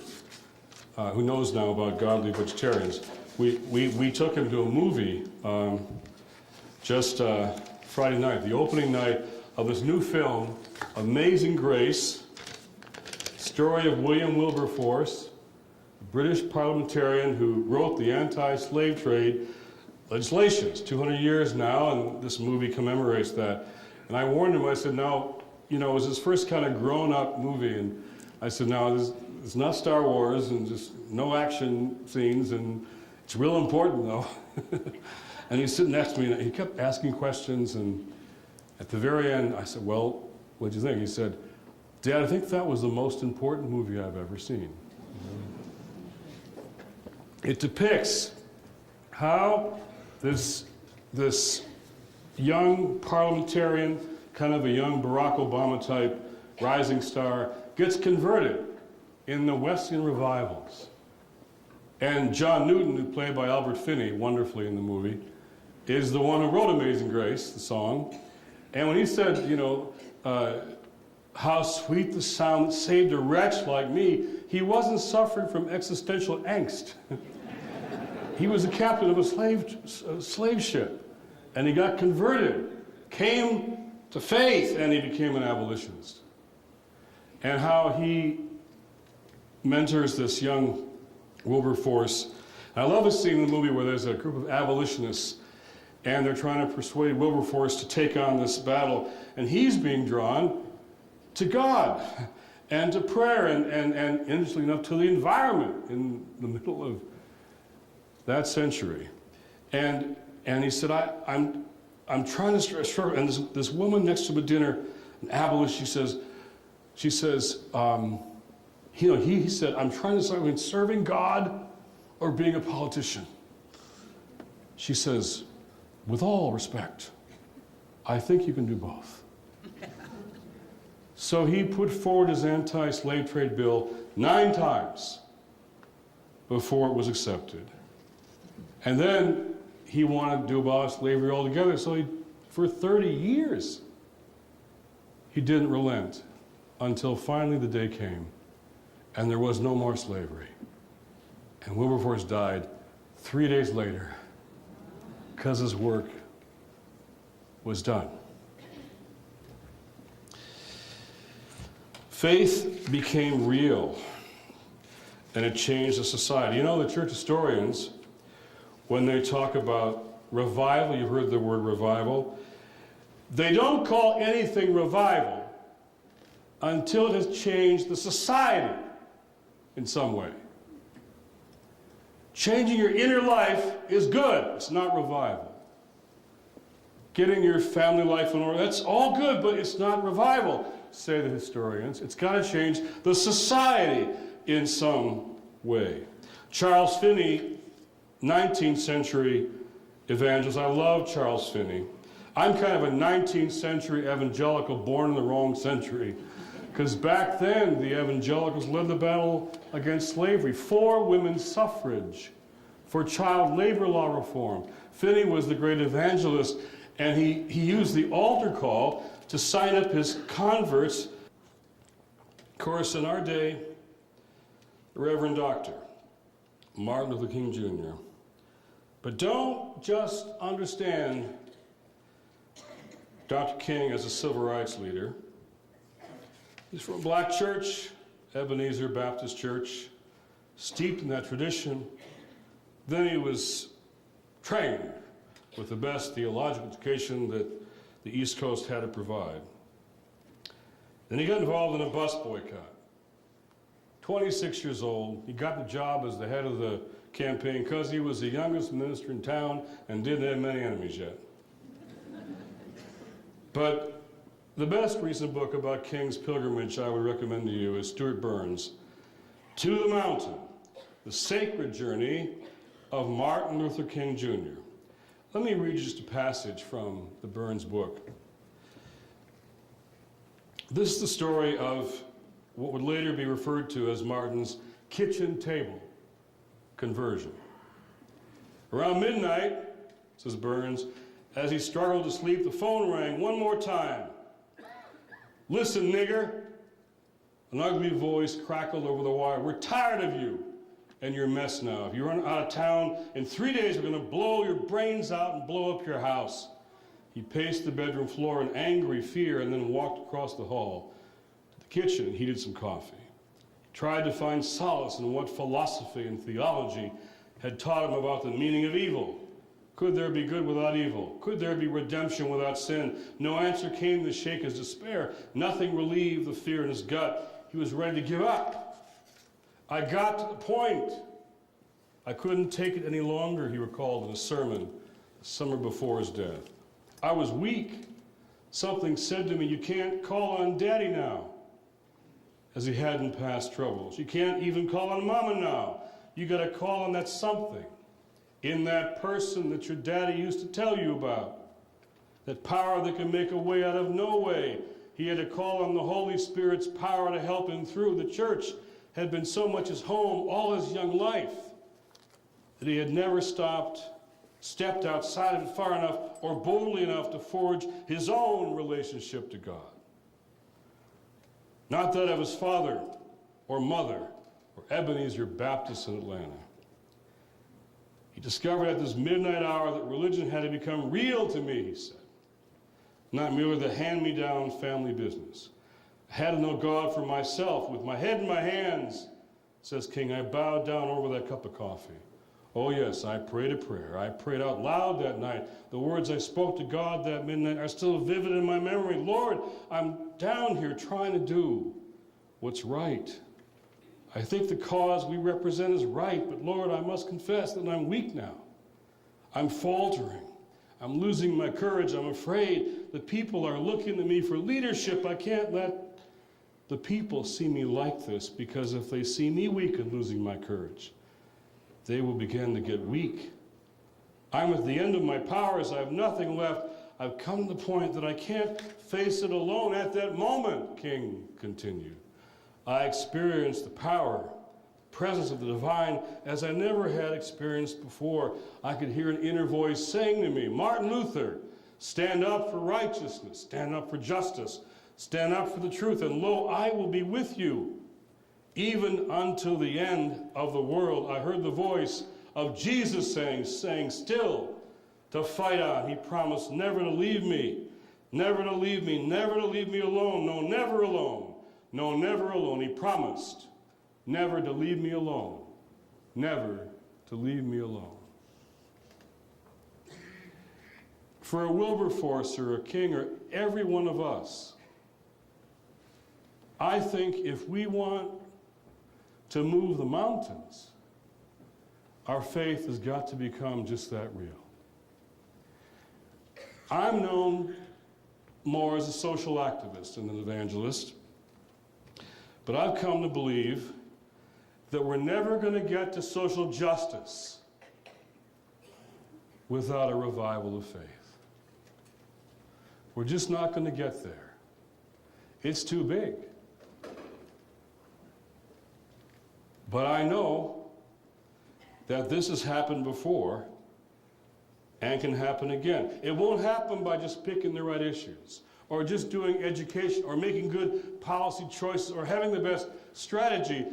who knows now about godly vegetarians. We took him to a movie just Friday night, the opening night of this new film, Amazing Grace, story of William Wilberforce, a British parliamentarian who wrote the anti-slave trade legislations, 200 years now, and this movie commemorates that. And I warned him, I said, now, it was his first kind of grown-up movie, and I said, now, it's not Star Wars, and just no action scenes, and it's real important, though. And he's sitting next to me, and he kept asking questions, and at the very end, I said, well, what'd you think? He said, Dad, I think that was the most important movie I've ever seen. It depicts how this young parliamentarian, kind of a young Barack Obama type rising star, gets converted in the Wesleyan revivals. And John Newton, who played by Albert Finney wonderfully in the movie, is the one who wrote Amazing Grace, the song. And when he said, how sweet the sound that saved a wretch like me, he wasn't suffering from existential angst. He was a captain of a slave ship, and he got converted, came to faith, and he became an abolitionist. And how he mentors this young Wilberforce. And I love a scene in the movie where there's a group of abolitionists, and they're trying to persuade Wilberforce to take on this battle, and he's being drawn to God and to prayer and interestingly enough, to the environment in the middle of that century. And he said, I'm trying to struggle. And this woman next to him at dinner, an abolitionist, she says, he said, I'm trying to decide between serving God or being a politician. She says, with all respect, I think you can do both. So he put forward his anti-slave trade bill 9 times before it was accepted. And then he wanted to abolish slavery altogether, so for 30 years, he didn't relent until finally the day came, and there was no more slavery. And Wilberforce died 3 days later because his work was done. Faith became real, and it changed the society. The church historians, when they talk about revival, you've heard the word revival, they don't call anything revival until it has changed the society in some way. Changing your inner life is good. It's not revival. Getting your family life in order, that's all good, but it's not revival, say the historians. It's got to change the society in some way. Charles Finney 19th century evangelist. I love Charles Finney. I'm kind of a 19th century evangelical born in the wrong century, because back then the evangelicals led the battle against slavery, for women's suffrage, for child labor law reform. Finney was the great evangelist, and he used the altar call to sign up his converts. Of course, in our day, the Reverend Dr. Martin Luther King Jr. But don't just understand Dr. King as a civil rights leader. He's from a black church, Ebenezer Baptist Church, steeped in that tradition. Then he was trained with the best theological education that the East Coast had to provide. Then he got involved in a bus boycott. 26 years old, he got the job as the head of the campaign because he was the youngest minister in town and didn't have many enemies yet. But the best recent book about King's pilgrimage I would recommend to you is Stuart Burns' To the Mountain, the Sacred Journey of Martin Luther King Jr. Let me read you just a passage from the Burns book. This is the story of what would later be referred to as Martin's kitchen table conversion. Around midnight, says Burns, as he struggled to sleep, the phone rang one more time. Listen, nigger. An ugly voice crackled over the wire. We're tired of you and your mess now. If you run out of town, in 3 days we're going to blow your brains out and blow up your house. He paced the bedroom floor in angry fear and then walked across the hall to the kitchen and heated some coffee. He tried to find solace in what philosophy and theology had taught him about the meaning of evil. Could there be good without evil? Could there be redemption without sin? No answer came to shake his despair. Nothing relieved the fear in his gut. He was ready to give up. I got to the point. I couldn't take it any longer, he recalled in a sermon the summer before his death. I was weak. Something said to me, you can't call on Daddy now, as he had in past troubles. You can't even call on Mama now. You got to call on that something in that person that your daddy used to tell you about. That power that can make a way out of no way. He had to call on the Holy Spirit's power to help him through. The church had been so much his home all his young life that he had never stepped outside of it far enough or boldly enough to forge his own relationship to God. Not that of his father or mother or Ebenezer Baptist in Atlanta. He discovered at this midnight hour that religion had to become real to me, he said. Not merely the hand-me-down family business. I had to know God for myself. With my head in my hands, says King, I bowed down over that cup of coffee. Oh yes, I prayed a prayer. I prayed out loud that night. The words I spoke to God that midnight are still vivid in my memory. Lord, I'm down here trying to do what's right. I think the cause we represent is right, but Lord, I must confess that I'm weak now. I'm faltering. I'm losing my courage. I'm afraid the people are looking to me for leadership. I can't let the people see me like this, because if they see me weak and losing my courage, they will begin to get weak. I'm at the end of my powers. I have nothing left. I've come to the point that I can't face it alone. At that moment, King continued, I experienced the power, presence of the divine as I never had experienced before. I could hear an inner voice saying to me, Martin Luther, stand up for righteousness, stand up for justice, stand up for the truth, and lo, I will be with you, even until the end of the world. I heard the voice of Jesus saying still to fight on. He promised never to leave me, never to leave me, never to leave me alone. No, never alone. No, never alone. He promised never to leave me alone, never to leave me alone. For a Wilberforce or a King or every one of us, I think if we want to move the mountains, our faith has got to become just that real. I'm known more as a social activist than an evangelist, but I've come to believe that we're never going to get to social justice without a revival of faith. We're just not going to get there. It's too big. But I know that this has happened before and can happen again. It won't happen by just picking the right issues or just doing education or making good policy choices or having the best strategy.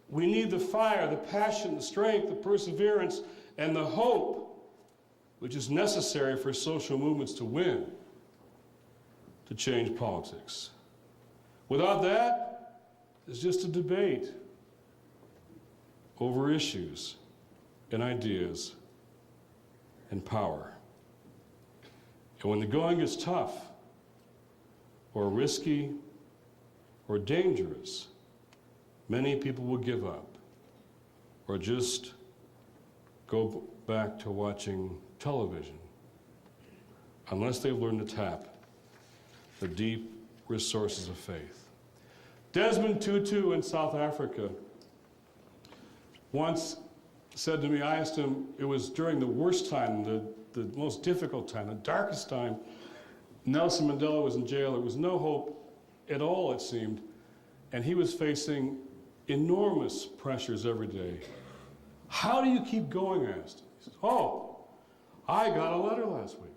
We need the fire, the passion, the strength, the perseverance, and the hope, which is necessary for social movements to win, to change politics. Without that, it's just a debate over issues and ideas and power. And when the going gets tough or risky or dangerous, many people will give up or just go back to watching television unless they've learned to tap the deep resources of faith. Desmond Tutu in South Africa once said to me, I asked him, it was during the worst time, the most difficult time, the darkest time. Nelson Mandela was in jail. There was no hope at all, it seemed. And he was facing enormous pressures every day. How do you keep going? I asked him. He said, oh, I got a letter last week.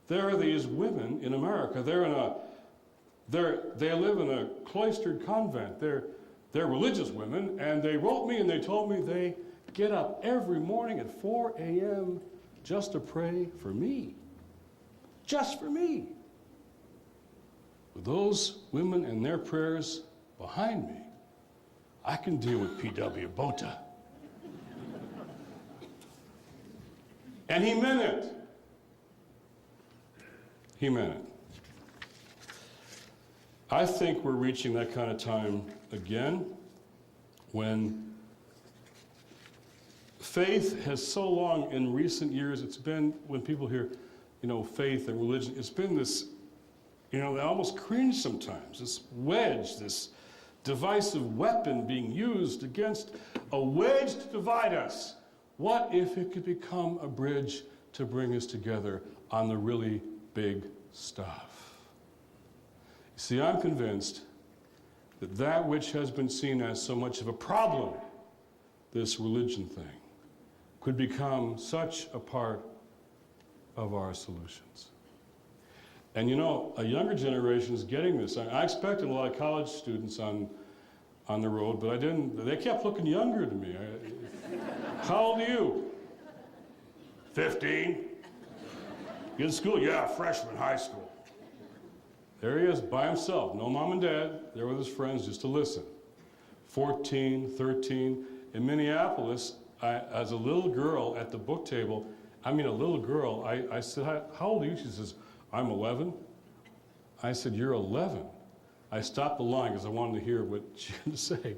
There are these women in America. They live in a cloistered convent. They're religious women, and they wrote me and they told me they get up every morning at 4 a.m. just to pray for me. Just for me. With those women and their prayers behind me, I can deal with P.W. Botha. And he meant it. He meant it. I think we're reaching that kind of time again when faith has so long in recent years, it's been, when people hear, faith and religion, it's been this, they almost cringe sometimes, this wedge, this divisive weapon being used against a wedge to divide us. What if it could become a bridge to bring us together on the really big stuff? You see, I'm convinced that that which has been seen as so much of a problem, this religion thing, could become such a part of our solutions. And a younger generation is getting this. I expected a lot of college students on the road, but I didn't. They kept looking younger to me. How old are you? 15. You in school? Yeah, freshman, high school. There he is by himself. No mom and dad. There with his friends just to listen. 14, 13. In Minneapolis, as a little girl at the book table, I said, how old are you? She says, I'm 11. I said, you're 11. I stopped the line because I wanted to hear what she had to say.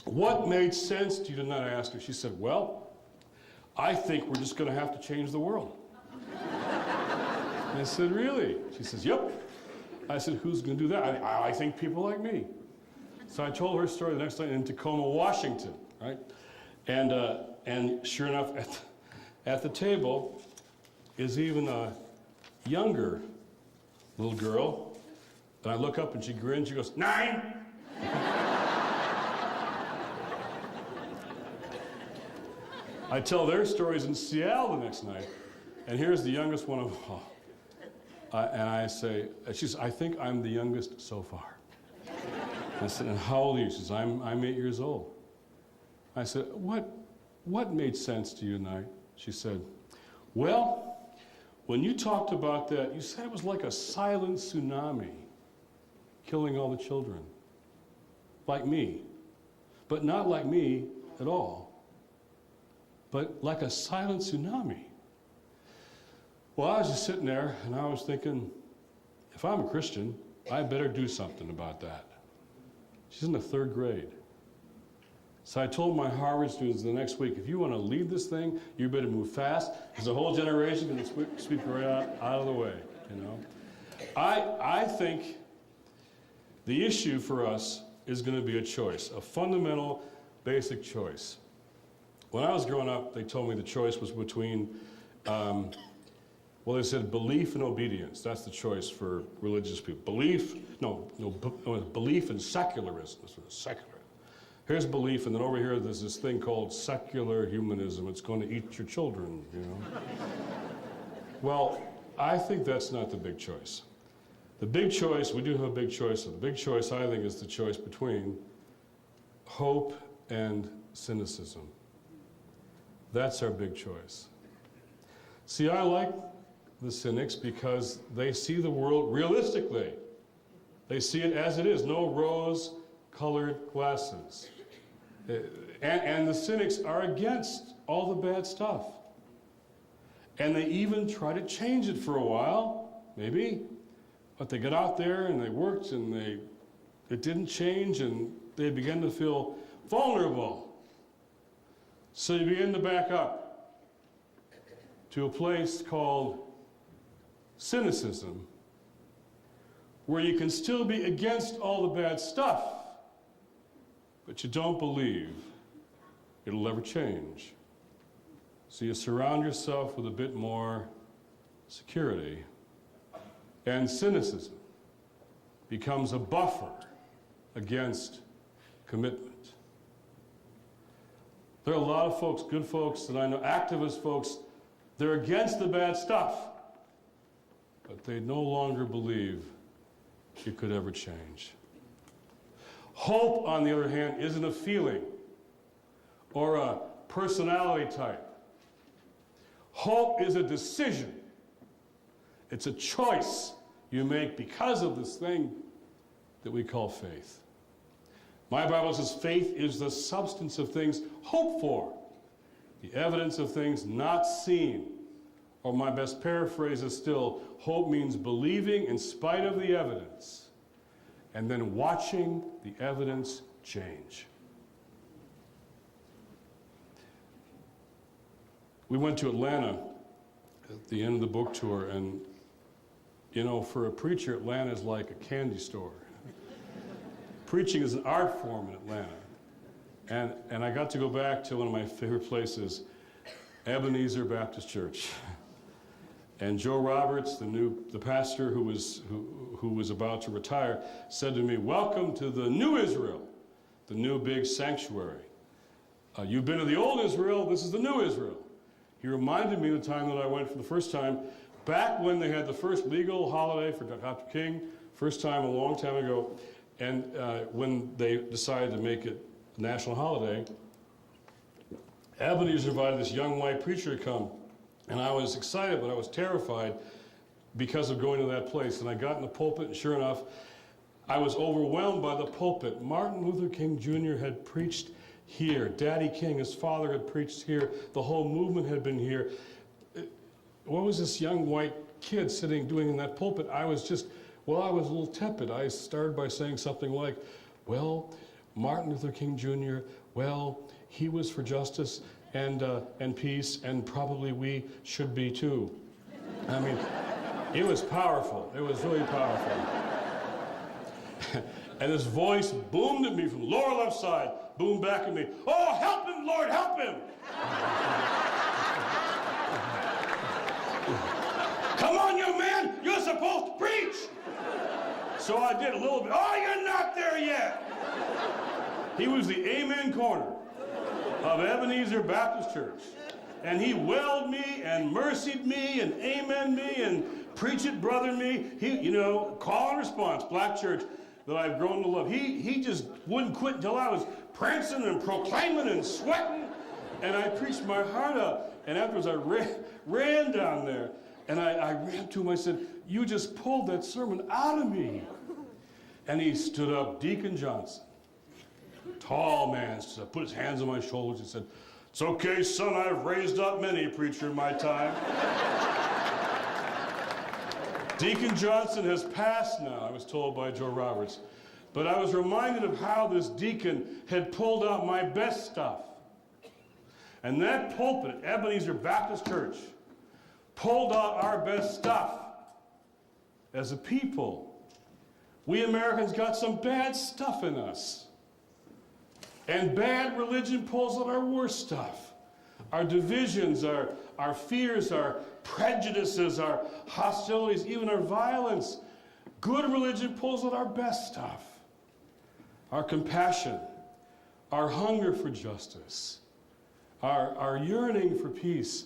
What made sense to you tonight? I asked her. She said, well, I think we're just going to have to change the world. I said, really? She says, yep. I said, who's going to do that? I think people like me. So I told her story the next night in Tacoma, Washington, right? And sure enough, at the table is even a younger little girl. And I look up and she grins. She goes, 9. I tell their stories in Seattle the next night. And here's the youngest one of all. And I say, she says, I think I'm the youngest so far. I said, and how old are you? She says, I'm 8 years old. I said, what made sense to you tonight? She said, well, when you talked about that, you said it was like a silent tsunami killing all the children. Like me. But not like me at all. But like a silent tsunami. Well, I was just sitting there and I was thinking, if I'm a Christian, I better do something about that. She's in the 3rd grade. So I told my Harvard students the next week, if you want to lead this thing, you better move fast, because the whole generation is going to sweep right out of the way, I think the issue for us is going to be a choice, a fundamental, basic choice. When I was growing up, they told me the choice was between, they said belief and obedience. That's the choice for religious people. Belief and secularism. Secular. Here's belief, and then over here there's this thing called secular humanism. It's going to eat your children, you know. Well, I think that's not the big choice. The big choice, we do have a big choice. The big choice, I think, is the choice between hope and cynicism. That's our big choice. See, I like the cynics because they see the world realistically. They see it as it is, no rose-colored glasses. And the cynics are against all the bad stuff. And they even try to change it for a while, maybe. But they got out there and they worked and it didn't change and they began to feel vulnerable. So you begin to back up to a place called cynicism, where you can still be against all the bad stuff, but you don't believe it'll ever change. So you surround yourself with a bit more security, and cynicism becomes a buffer against commitment. There are a lot of folks, good folks that I know, activist folks, they're against the bad stuff, but they no longer believe it could ever change. Hope, on the other hand, isn't a feeling or a personality type. Hope is a decision. It's a choice you make because of this thing that we call faith. My Bible says faith is the substance of things hoped for, the evidence of things not seen. Or my best paraphrase is still, hope means believing in spite of the evidence, and then watching the evidence change. We went to Atlanta at the end of the book tour, and you know, for a preacher, Atlanta is like a candy store. Preaching is an art form in Atlanta. And I got to go back to one of my favorite places, Ebenezer Baptist Church. And Joe Roberts, the pastor who was about to retire, said to me, "Welcome to the new Israel, the new big sanctuary. You've been to the old Israel, this is the new Israel." He reminded me of the time that I went for the first time, back when they had the first legal holiday for Dr. King, first time a long time ago, and when they decided to make it a national holiday, Ebenezer invited this young white preacher to come. And I was excited, but I was terrified because of going to that place. And I got in the pulpit, and sure enough, I was overwhelmed by the pulpit. Martin Luther King Jr. had preached here. Daddy King, his father, had preached here. The whole movement had been here. What was this young white kid doing in that pulpit? I was a little tepid. I started by saying something like, well, Martin Luther King Jr., well, he was for justice and peace, and probably we should be too. I mean, it was powerful. It was really powerful. And this voice boomed at me from the lower left side, boomed back at me, "Oh, help him, Lord, help him!" "Come on, young man, you're supposed to preach!" So I did a little bit. "Oh, you're not there yet!" He was the amen corner of Ebenezer Baptist Church. And he welled me and mercied me and amen me and preach it, brother me. He, call and response, black church that I've grown to love. He just wouldn't quit until I was prancing and proclaiming and sweating. And I preached my heart out. And afterwards I ran down there. And I ran to him. I said, "You just pulled that sermon out of me." And he stood up, Deacon Johnson. Tall man, put his hands on my shoulders and said, "It's okay, son, I've raised up many, preacher, in my time." Deacon Johnson has passed now, I was told by Joe Roberts. But I was reminded of how this deacon had pulled out my best stuff. And that pulpit at Ebenezer Baptist Church pulled out our best stuff as a people. We Americans got some bad stuff in us. And bad religion pulls out our worst stuff. our divisions, our fears, our prejudices, our hostilities, even our violence. Good religion pulls out our best stuff. Our compassion, our hunger for justice, our yearning for peace.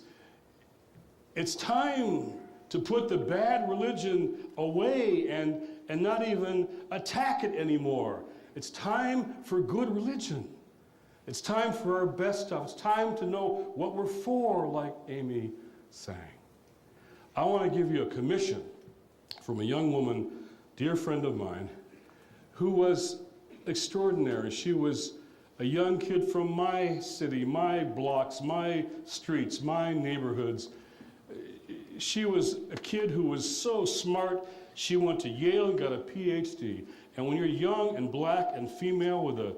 It's time to put the bad religion away and not even attack it anymore. It's time for good religion. It's time for our best stuff. It's time to know what we're for, like Amy sang. I want to give you a commission from a young woman, dear friend of mine, who was extraordinary. She was a young kid from my city, my blocks, my streets, my neighborhoods. She was a kid who was so smart. She went to Yale and got a PhD. And when you're young and black and female with a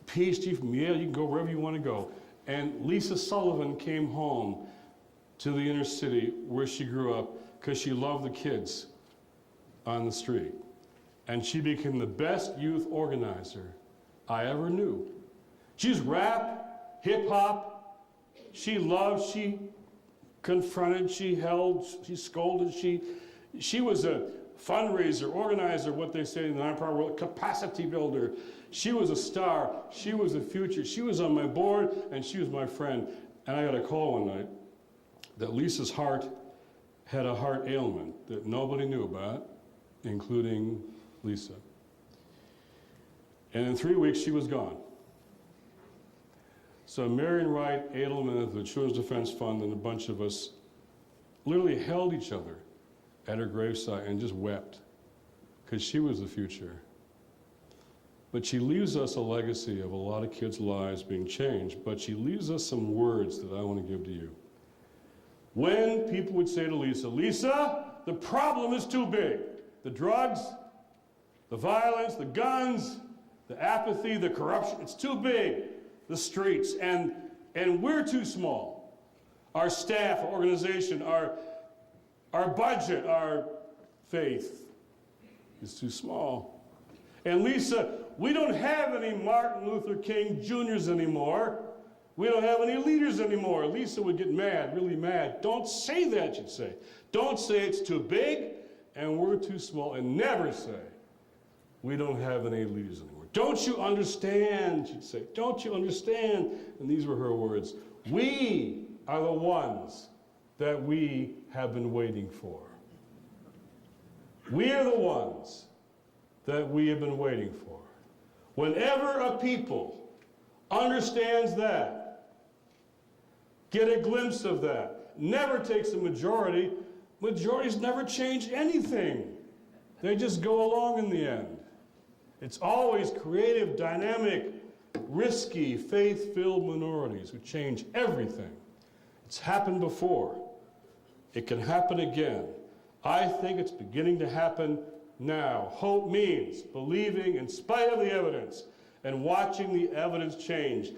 PhD from Yale, you can go wherever you want to go. And Lisa Sullivan came home to the inner city where she grew up because she loved the kids on the street. And she became the best youth organizer I ever knew. She's rap, hip hop. She loved, she confronted, she held, she scolded, she was a fundraiser, organizer, what they say in the nonprofit world, capacity builder. She was a star. She was the future. She was on my board, and she was my friend. And I got a call one night that Lisa's heart had a heart ailment that nobody knew about, including Lisa. And in 3 weeks, she was gone. So Marion Wright Edelman of the Children's Defense Fund and a bunch of us literally held each other at her gravesite and just wept because she was the future. But she leaves us a legacy of a lot of kids' lives being changed, but she leaves us some words that I want to give to you. When people would say to Lisa, Lisa, the problem is too big. The drugs, the violence, the guns, the apathy, the corruption, it's too big. The streets, and we're too small. Our staff, our organization, our budget, our faith is too small. And Lisa, we don't have any Martin Luther King Jr.'s anymore. We don't have any leaders anymore. Lisa would get mad, really mad. Don't say that, she'd say. Don't say it's too big and we're too small, and never say we don't have any leaders anymore. Don't you understand, she'd say. Don't you understand? And these were her words. We are the ones that we have been waiting for. We are the ones that we have been waiting for. Whenever a people understands that, get a glimpse of that, never takes a majority. Majorities never change anything. They just go along in the end. It's always creative, dynamic, risky, faith-filled minorities who change everything. It's happened before. It can happen again. I think it's beginning to happen now. Hope means believing in spite of the evidence and watching the evidence change.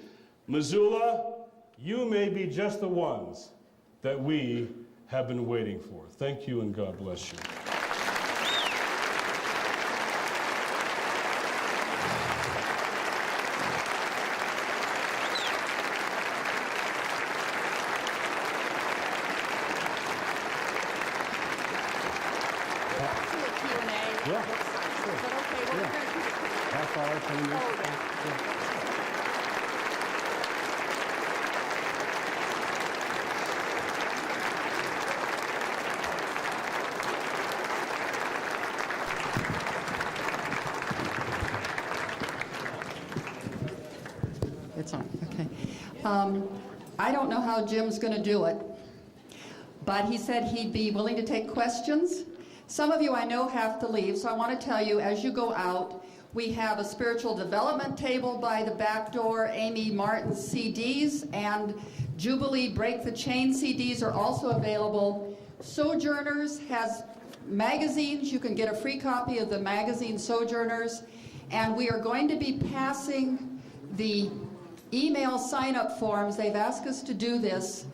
Missoula, you may be just the ones that we have been waiting for. Thank you and God bless you. Yeah. Sure. Is that okay? Well, we're going to keep it. Half hour, 10 minutes. Oh, yeah. It's on, okay. I don't know how Jim's going to do it, but he said he'd be willing to take questions. Some of you I know have to leave, so I want to tell you as you go out, we have a spiritual development table by the back door. Amy Martin's CDs and Jubilee Break the Chain CDs are also available. Sojourners has magazines. You can get a free copy of the magazine Sojourners. And we are going to be passing the email sign-up forms. They've asked us to do this.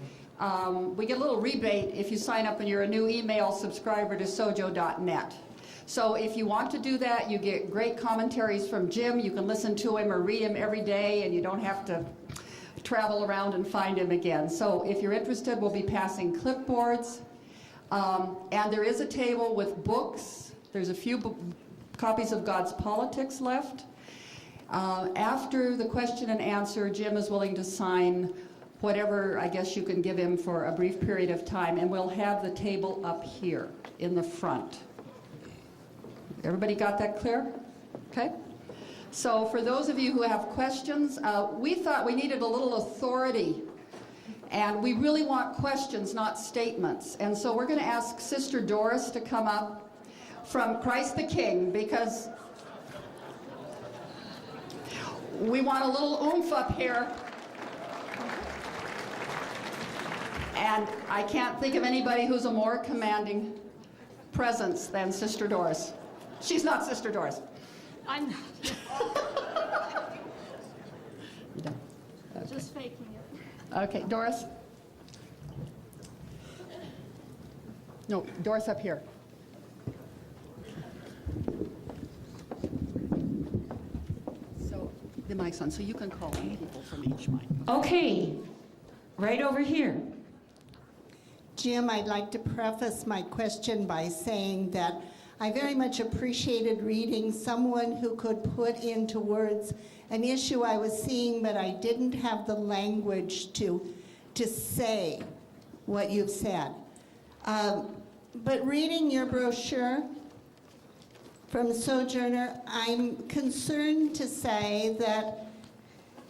We get a little rebate if you sign up and you're a new email subscriber to sojo.net. So if you want to do that, you get great commentaries from Jim. You can listen to him or read him every day, and you don't have to travel around and find him again. So if you're interested, we'll be passing clipboards. And there is a table with books. There's a few copies of God's Politics left. After the question and answer, Jim is willing to sign whatever I guess you can give him for a brief period of time, and we'll have the table up here in the front. Everybody got that clear? Okay. So for those of you who have questions, we thought we needed a little authority, and we really want questions, not statements. And so we're going to ask Sister Doris to come up from Christ the King, because we want a little oomph up here. And I can't think of anybody who's a more commanding presence than Sister Doris. She's not Sister Doris. I'm just faking it. Okay, Doris? No, Doris up here. So, the mic's on, so you can call on people from each mic. Okay, right over here. Jim, I'd like to preface my question by saying that I very much appreciated reading someone who could put into words an issue I was seeing, but I didn't have the language to say what you've said. But reading your brochure from Sojourner, I'm concerned to say that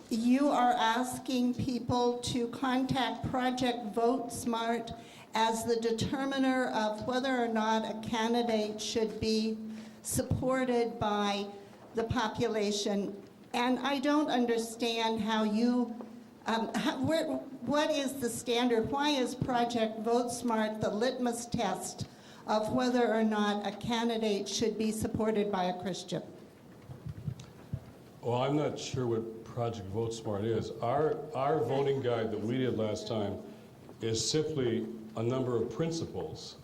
you are asking people to contact Project Vote Smart as the determiner of whether or not a candidate should be supported by the population. And I don't understand how you, what is the standard? Why is Project Vote Smart the litmus test of whether or not a candidate should be supported by a Christian? Well, I'm not sure what Project Vote Smart is. Our voting guide that we did last time is simply a number of principles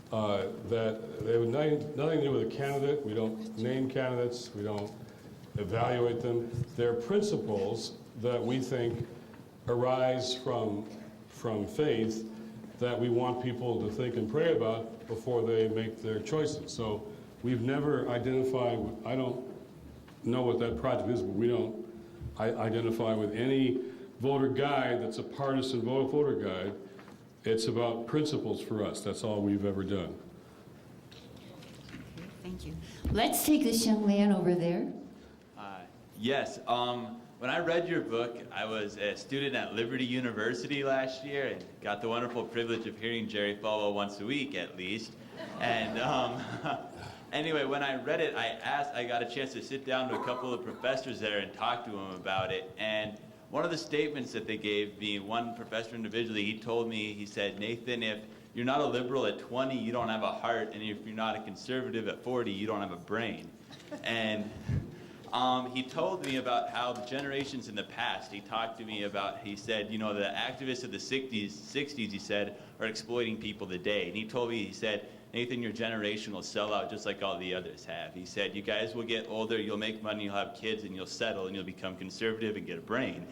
that they have nothing to do with a candidate. We don't name candidates. We don't evaluate them. They're principles that we think arise from faith that we want people to think and pray about before they make their choices. So we've never identified, I don't know what that project is, but we don't identify with any voter guide that's a partisan voter guide. It's about principles for us. That's all we've ever done. Thank you. Let's take this young man over there. Yes. When I read your book, I was a student at Liberty University last year and got the wonderful privilege of hearing Jerry Falwell once a week at least. And anyway, when I read it, I got a chance to sit down to a couple of professors there and talk to them about it. And one of the statements that they gave me, one professor individually, he told me, he said, Nathan, if you're not a liberal at 20, you don't have a heart, and if you're not a conservative at 40, you don't have a brain. And he told me about how the generations in the past, he talked to me about, he said, you know, the activists of the 60s, he said, are exploiting people today. And he told me, he said, Nathan, your generation will sell out just like all the others have. He said, you guys will get older, you'll make money, you'll have kids, and you'll settle, and you'll become conservative and get a brain.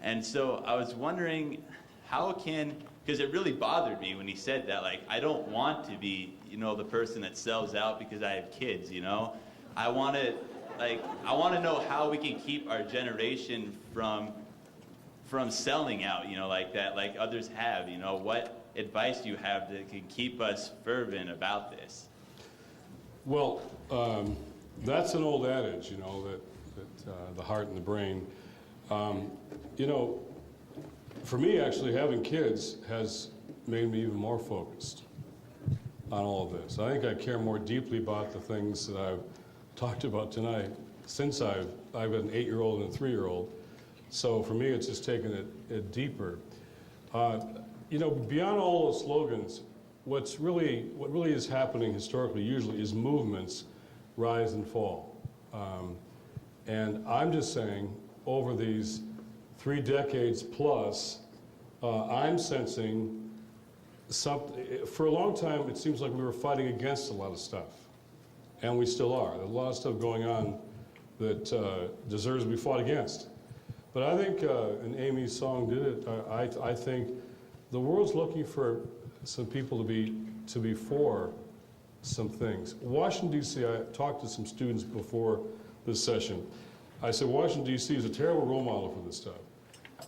And so I was wondering, how can, because it really bothered me when he said that, like, I don't want to be, you know, the person that sells out because I have kids, you know? I want to know how we can keep our generation from selling out, you know, like that, like others have, you know? What advice do you have that can keep us fervent about this? Well, that's an old adage, you know, that the heart and the brain. You know, for me, actually, having kids has made me even more focused on all of this. I think I care more deeply about the things that I've talked about tonight since I've got an 8-year-old and a 3-year-old. So for me, it's just taken it deeper. You know, beyond all those slogans, what really is happening historically usually is movements rise and fall. And I'm just saying, over these 3 decades plus, I'm sensing something. For a long time, it seems like we were fighting against a lot of stuff, and we still are. There's a lot of stuff going on that deserves to be fought against. But I think, and Amy's song did it, I think the world's looking for some people to be for some things. Washington, D.C., I talked to some students before this session. I said, Washington, D.C. is a terrible role model for this stuff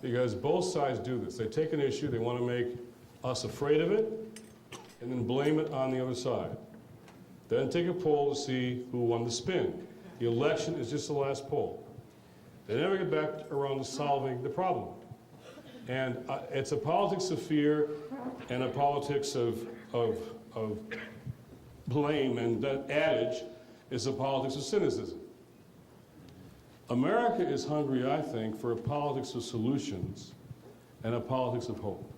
because both sides do this. They take an issue, they want to make us afraid of it, and then blame it on the other side. Then take a poll to see who won the spin. The election is just the last poll. They never get back around to solving the problem. And it's a politics of fear and a politics of blame, and that adage is a politics of cynicism. America is hungry, I think, for a politics of solutions and a politics of hope.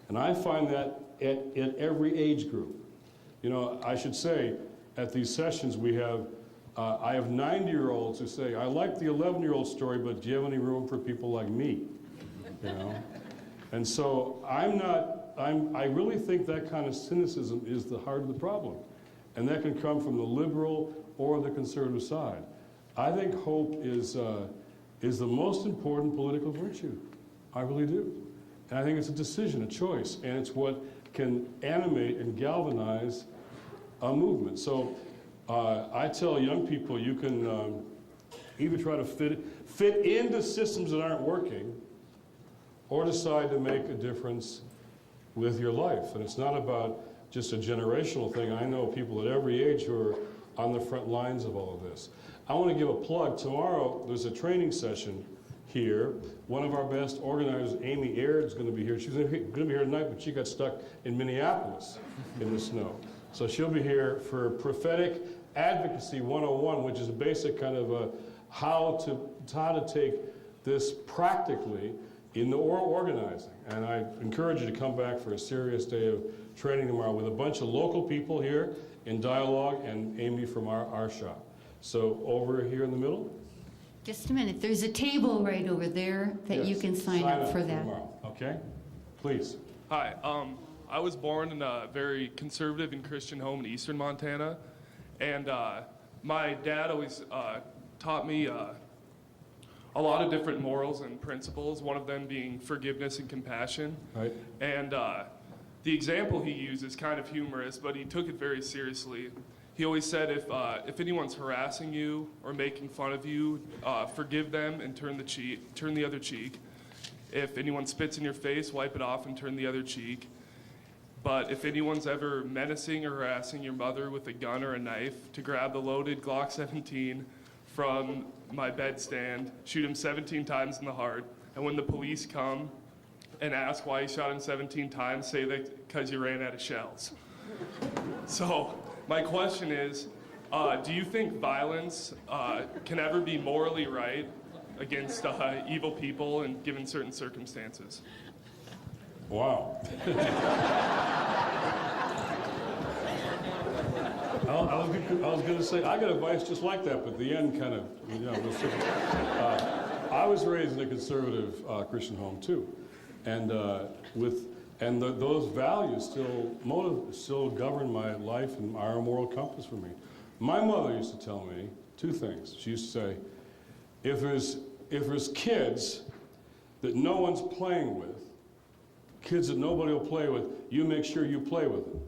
And I find that at every age group. You know, I should say, at these sessions we have, I have 90-year-olds who say, I like the 11-year-old story, but do you have any room for people like me? You know? And so I really think that kind of cynicism is the heart of the problem. And that can come from the liberal or the conservative side. I think hope is the most important political virtue. I really do. And I think it's a decision, a choice, and it's what can animate and galvanize a movement. So I tell young people you can either try to fit into systems that aren't working or decide to make a difference with your life. And it's not about just a generational thing. I know people at every age who are on the front lines of all of this. I want to give a plug. Tomorrow there's a training session here. One of our best organizers, Amy Aird, is going to be here. She's going to be here tonight, but she got stuck in Minneapolis in the snow. So she'll be here for Prophetic Advocacy 101, which is a basic kind of how to take this practically in the organizing. And I encourage you to come back for a serious day of training tomorrow with a bunch of local people here in dialogue and Amy from our shop. So over here in the middle. Just a minute. There's a table right over there that you can sign up for that. Tomorrow. Okay? Please. Hi. I was born in a very conservative and Christian home in eastern Montana. And my dad always taught me a lot of different morals and principles, one of them being forgiveness and compassion. Right. And the example he used is kind of humorous, but he took it very seriously. He always said if anyone's harassing you or making fun of you, forgive them and turn the other cheek. If anyone spits in your face, wipe it off and turn the other cheek. But if anyone's ever menacing or harassing your mother with a gun or a knife, to grab the loaded Glock 17 from my bedstand, shoot him 17 times in the heart, and when the police come and ask why you shot him 17 times, say that because you ran out of shells. So my question is, do you think violence can ever be morally right against evil people and given certain circumstances? Wow. I was going to say, I got advice just like that, but the end kind of, I was raised in a conservative Christian home too. And those values still govern my life and are a moral compass for me. My mother used to tell me two things. She used to say, if there's kids that no one's playing with, kids that nobody will play with, you make sure you play with them.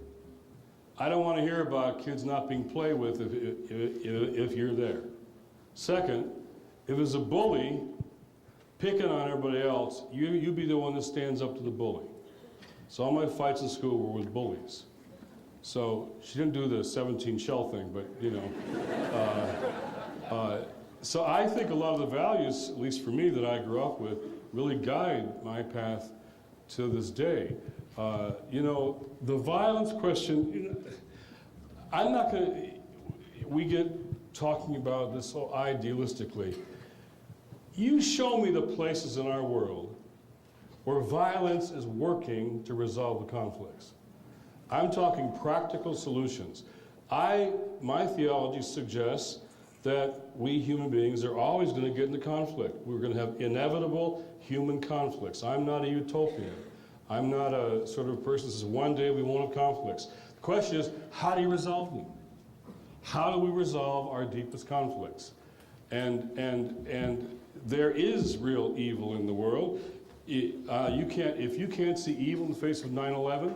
I don't want to hear about kids not being played with if you're there. Second, if there's a bully picking on everybody else, you be the one that stands up to the bully. So all my fights in school were with bullies. So she didn't do the 17 shell thing, but so I think a lot of the values, at least for me, that I grew up with, really guide my path to this day. The violence question, I'm not going to, we get talking about this so idealistically. You show me the places in our world where violence is working to resolve the conflicts. I'm talking practical solutions. My theology suggests that we human beings are always going to get into conflict. We're going to have inevitable human conflicts. I'm not a utopian. I'm not a sort of person that says one day we won't have conflicts. The question is, how do you resolve them? How do we resolve our deepest conflicts? And there is real evil in the world. If you can't see evil in the face of 9/11,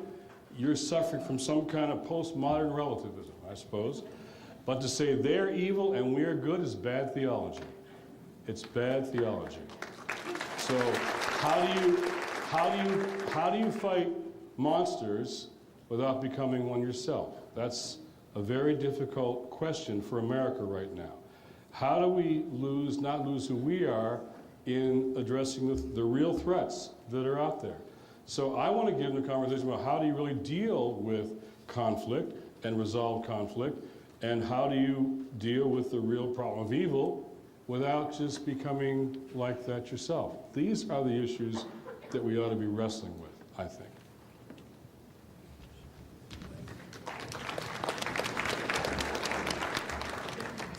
you're suffering from some kind of postmodern relativism, I suppose. But to say they're evil and we're good is bad theology. It's bad theology. So how do you fight monsters without becoming one yourself? That's a very difficult question for America right now. How do we not lose who we are in addressing the real threats that are out there? So I want to get into a conversation about how do you really deal with conflict and resolve conflict, and how do you deal with the real problem of evil without just becoming like that yourself? These are the issues that we ought to be wrestling with, I think.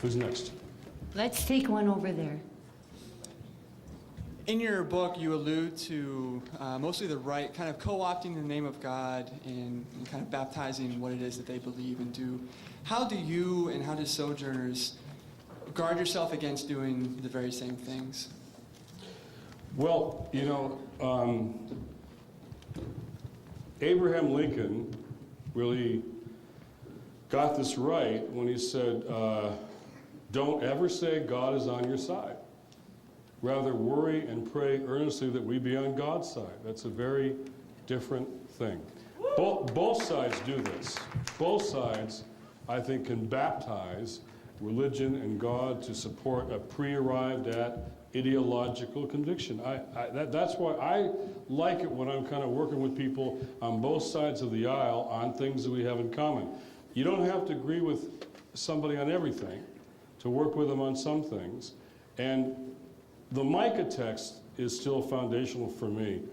Who's next? Let's take one over there. In your book, you allude to mostly the right, kind of co-opting the name of God and kind of baptizing what it is that they believe and do. How do you and how do sojourners guard yourself against doing the very same things? Well, Abraham Lincoln really got this right when he said, don't ever say God is on your side. Rather, worry and pray earnestly that we be on God's side. That's a very different thing. Both sides do this. Both sides, I think, can baptize religion and God to support a pre-arrived at ideological conviction. That's why I like it when I'm kind of working with people on both sides of the aisle on things that we have in common. You don't have to agree with somebody on everything to work with them on some things. And the Micah text is still foundational for me.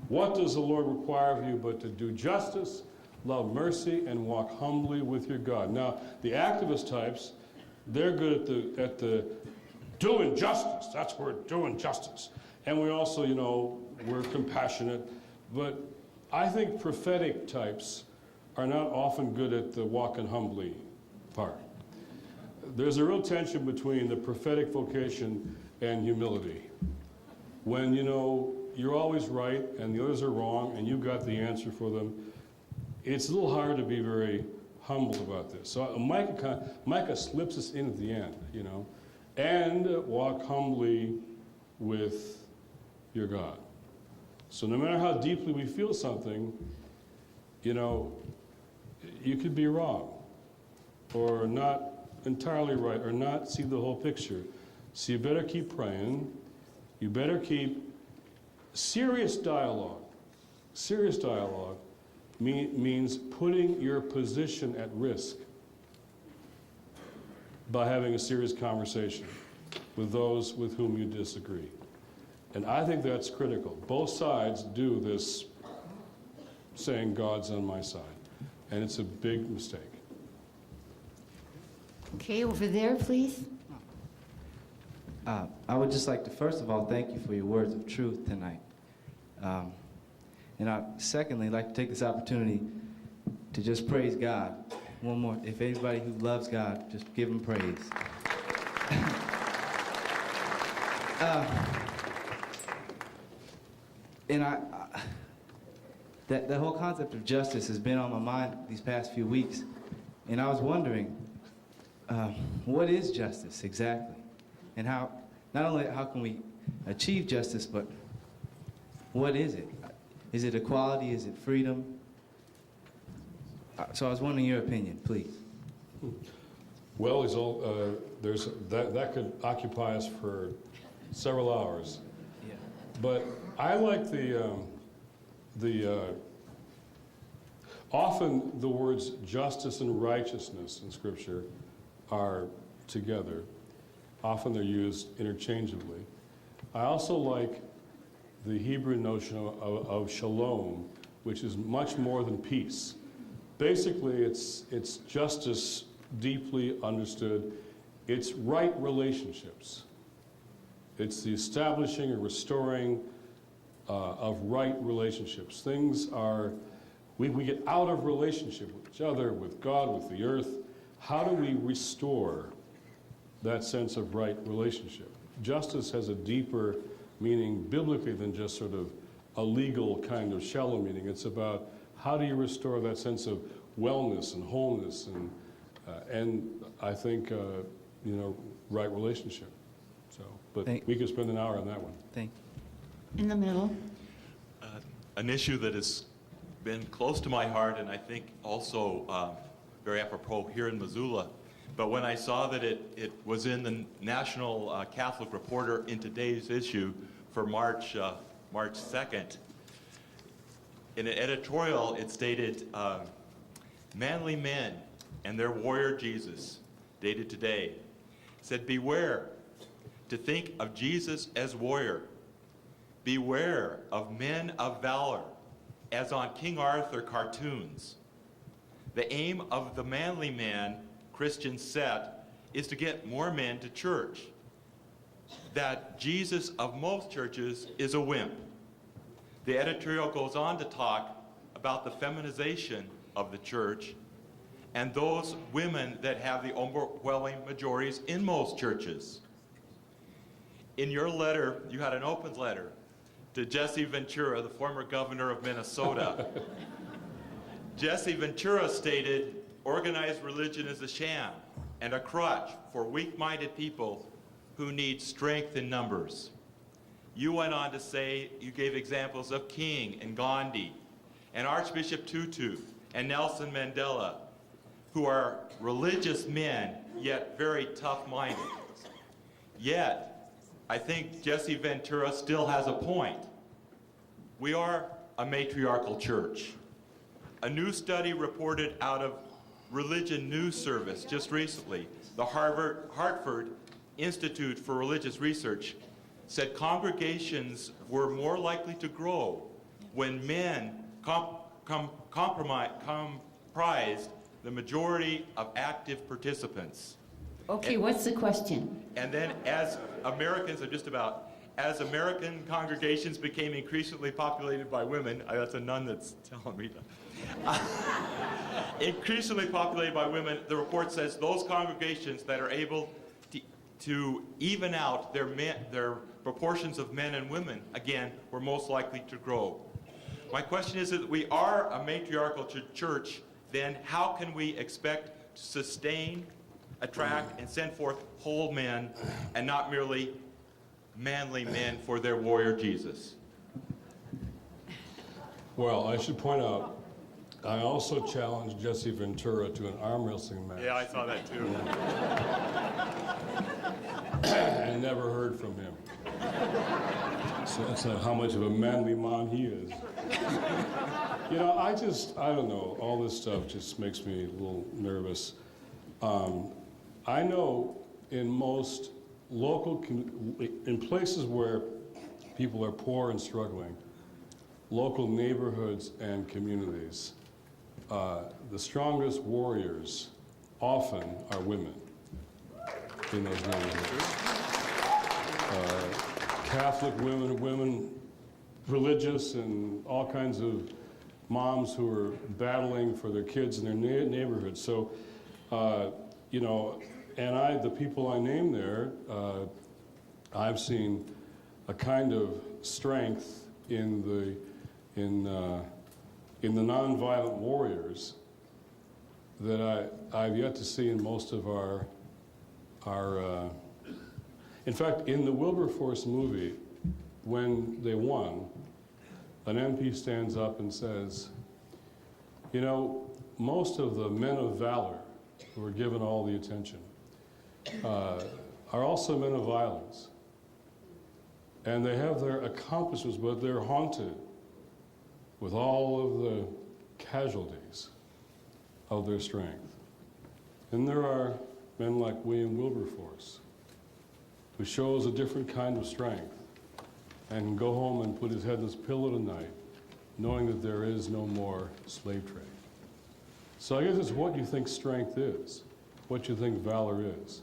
What does the Lord require of you but to do justice, love mercy, and walk humbly with your God? Now, the activist types, they're good at the doing justice. That's where doing justice. And we also, we're compassionate. But I think prophetic types are not often good at the walking humbly part. There's a real tension between the prophetic vocation and humility. When, you're always right and the others are wrong and you've got the answer for them, it's a little hard to be very humble about this. So Micah slips us in at the end, and walk humbly with your God. So no matter how deeply we feel something, you could be wrong or not entirely right or not see the whole picture. So you better keep praying. You better keep serious dialogue. Serious dialogue means putting your position at risk by having a serious conversation with those with whom you disagree. And I think that's critical. Both sides do this saying God's on my side. And it's a big mistake. Okay, over there, please. I would just like to, first of all, thank you for your words of truth tonight. And I, secondly, like to take this opportunity to just praise God. One more, if anybody who loves God, just give him praise. And that whole concept of justice has been on my mind these past few weeks. And I was wondering, what is justice exactly? And how, not only how can we achieve justice, but what is it? Is it equality? Is it freedom? So I was wondering your opinion, please. Well, that could occupy us for several hours. Yeah. But I like often the words justice and righteousness in Scripture are together. Often they're used interchangeably. I also like the Hebrew notion of shalom, which is much more than peace. Basically, it's justice deeply understood. It's right relationships. It's the establishing or restoring of right relationships. Things are, we get out of relationship with each other, with God, with the earth. How do we restore that sense of right relationship. Justice has a deeper meaning biblically than just sort of a legal kind of shallow meaning. It's about how do you restore that sense of wellness and wholeness and I think, right relationship. So, but we could spend an hour on that one. Thank In the middle. An issue that has been close to my heart and I think also very apropos here in Missoula. But when I saw that it was in the National Catholic Reporter in today's issue for March 2nd, in an editorial it stated, manly men and their warrior Jesus, dated today, said, beware to think of Jesus as warrior. Beware of men of valor, as on King Arthur cartoons. The aim of the manly man Christians set is to get more men to church. That Jesus of most churches is a wimp. The editorial goes on to talk about the feminization of the church and those women that have the overwhelming majorities in most churches. In your letter, you had an open letter to Jesse Ventura, the former governor of Minnesota. Jesse Ventura stated, organized religion is a sham and a crutch for weak-minded people who need strength in numbers. You went on to say, you gave examples of King and Gandhi and Archbishop Tutu and Nelson Mandela, who are religious men, yet very tough-minded. Yet, I think Jesse Ventura still has a point. We are a matriarchal church. A new study reported out of Religion News Service just recently, the Hartford Institute for Religious Research, said congregations were more likely to grow when men comprised the majority of active participants. Okay, what's the question? And then as Americans, as American congregations became increasingly populated by women, that's a nun that's telling me that. Increasingly populated by women, the report says those congregations that are able to even out their proportions of men and women, again, were most likely to grow. My question is that we are a matriarchal church, then how can we expect to sustain, attract, and send forth whole men and not merely manly men for their warrior Jesus? Well, I should point out, I also challenged Jesse Ventura to an arm wrestling match. Yeah, I saw that too. And never heard from him. So that's how much of a manly man he is. I don't know, all this stuff just makes me a little nervous. I know in most in places where people are poor and struggling, local neighborhoods and communities, the strongest warriors often are women in those neighborhoods. Catholic women, religious, and all kinds of moms who are battling for their kids in their neighborhoods. So, and the people I named there, I've seen a kind of strength in the nonviolent warriors that I've yet to see in most of our in fact, in the Wilberforce movie, when they won, an MP stands up and says, most of the men of valor who are given all the attention are also men of violence. And they have their accomplishments, but they're haunted with all of the casualties of their strength. And there are men like William Wilberforce, who shows a different kind of strength and can go home and put his head in his pillow tonight, knowing that there is no more slave trade. So I guess it's what you think strength is, what you think valor is.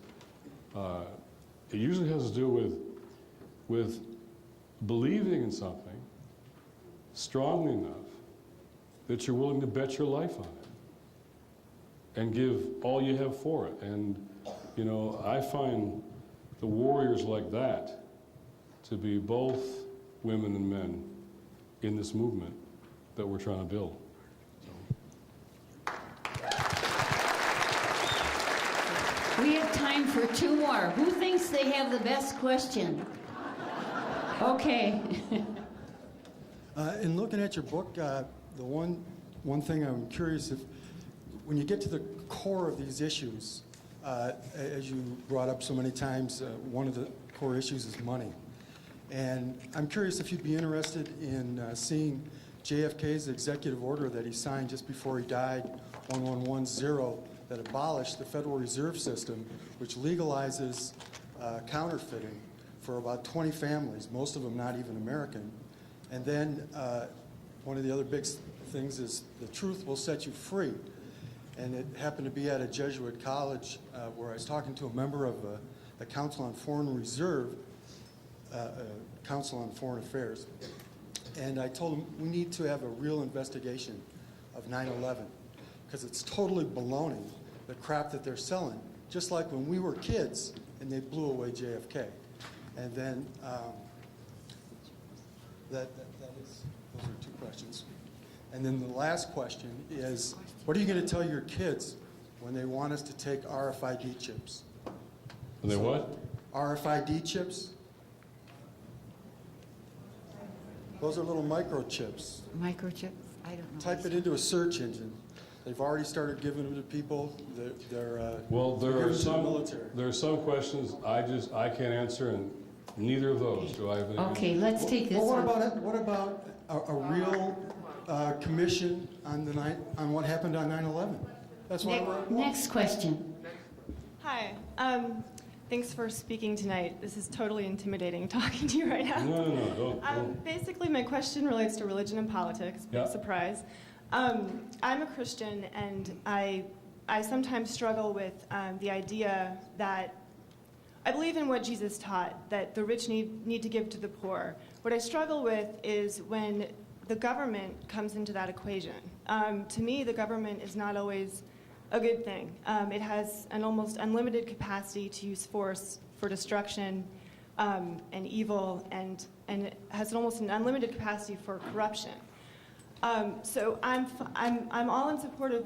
It usually has to do with believing in something strongly enough that you're willing to bet your life on it and give all you have for it. And You know, I find the warriors like that to be both women and men in this movement that we're trying to build. We have time for two more. Who thinks they have the best question? Okay. In looking at your book, the one thing I'm curious if, when you get to the core of these issues, as you brought up so many times, one of the core issues is money. And I'm curious if you'd be interested in seeing JFK's executive order that he signed just before he died, 1110, that abolished the Federal Reserve System, which legalizes counterfeiting for about 20 families, most of them not even American. And then one of the other big things is the truth will set you free. And it happened to be at a Jesuit college where I was talking to a member of the Council on Foreign Reserve, Council on Foreign Affairs. And I told him we need to have a real investigation of 9/11 because it's totally baloney, the crap that they're selling, just like when we were kids and they blew away JFK. And then those are two questions. And then the last question is, what are you going to tell your kids when they want us to take RFID chips? And they what? RFID chips. Those are little microchips. Microchips? I don't know. Type it into a search engine. They've already started giving them to people. Well, there are some military. questions I can't answer, and neither of those do I have any. Okay, let's take this Well, one. what about a real commission on what happened on 9/11? That's what I wrote. Next question. Hi. Thanks for speaking tonight. This is totally intimidating talking to you right now. No, don't. Basically, my question relates to religion and politics. Big surprise. I'm a Christian, and I sometimes struggle with the idea that I believe in what Jesus taught, that the rich need to give to the poor. What I struggle with is when the government comes into that equation. To me, the government is not always a good thing. It has an almost unlimited capacity to use force for destruction and evil, and it has almost an unlimited capacity for corruption. So I'm all in support of,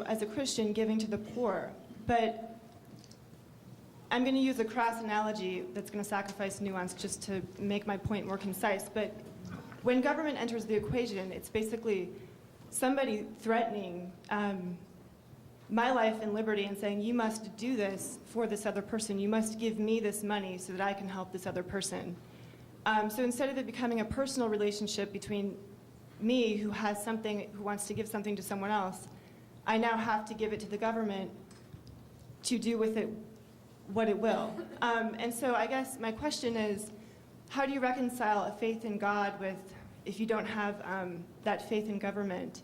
as a Christian, giving to the poor, but I'm going to use a crass analogy that's going to sacrifice nuance just to make my point more concise. But when government enters the equation, it's basically somebody threatening my life and liberty and saying, you must do this for this other person. You must give me this money so that I can help this other person. So instead of it becoming a personal relationship between me, who has something, who wants to give something to someone else, I now have to give it to the government to do with it what it will. And so I guess my question is, how do you reconcile a faith in God with, if you don't have that faith in government?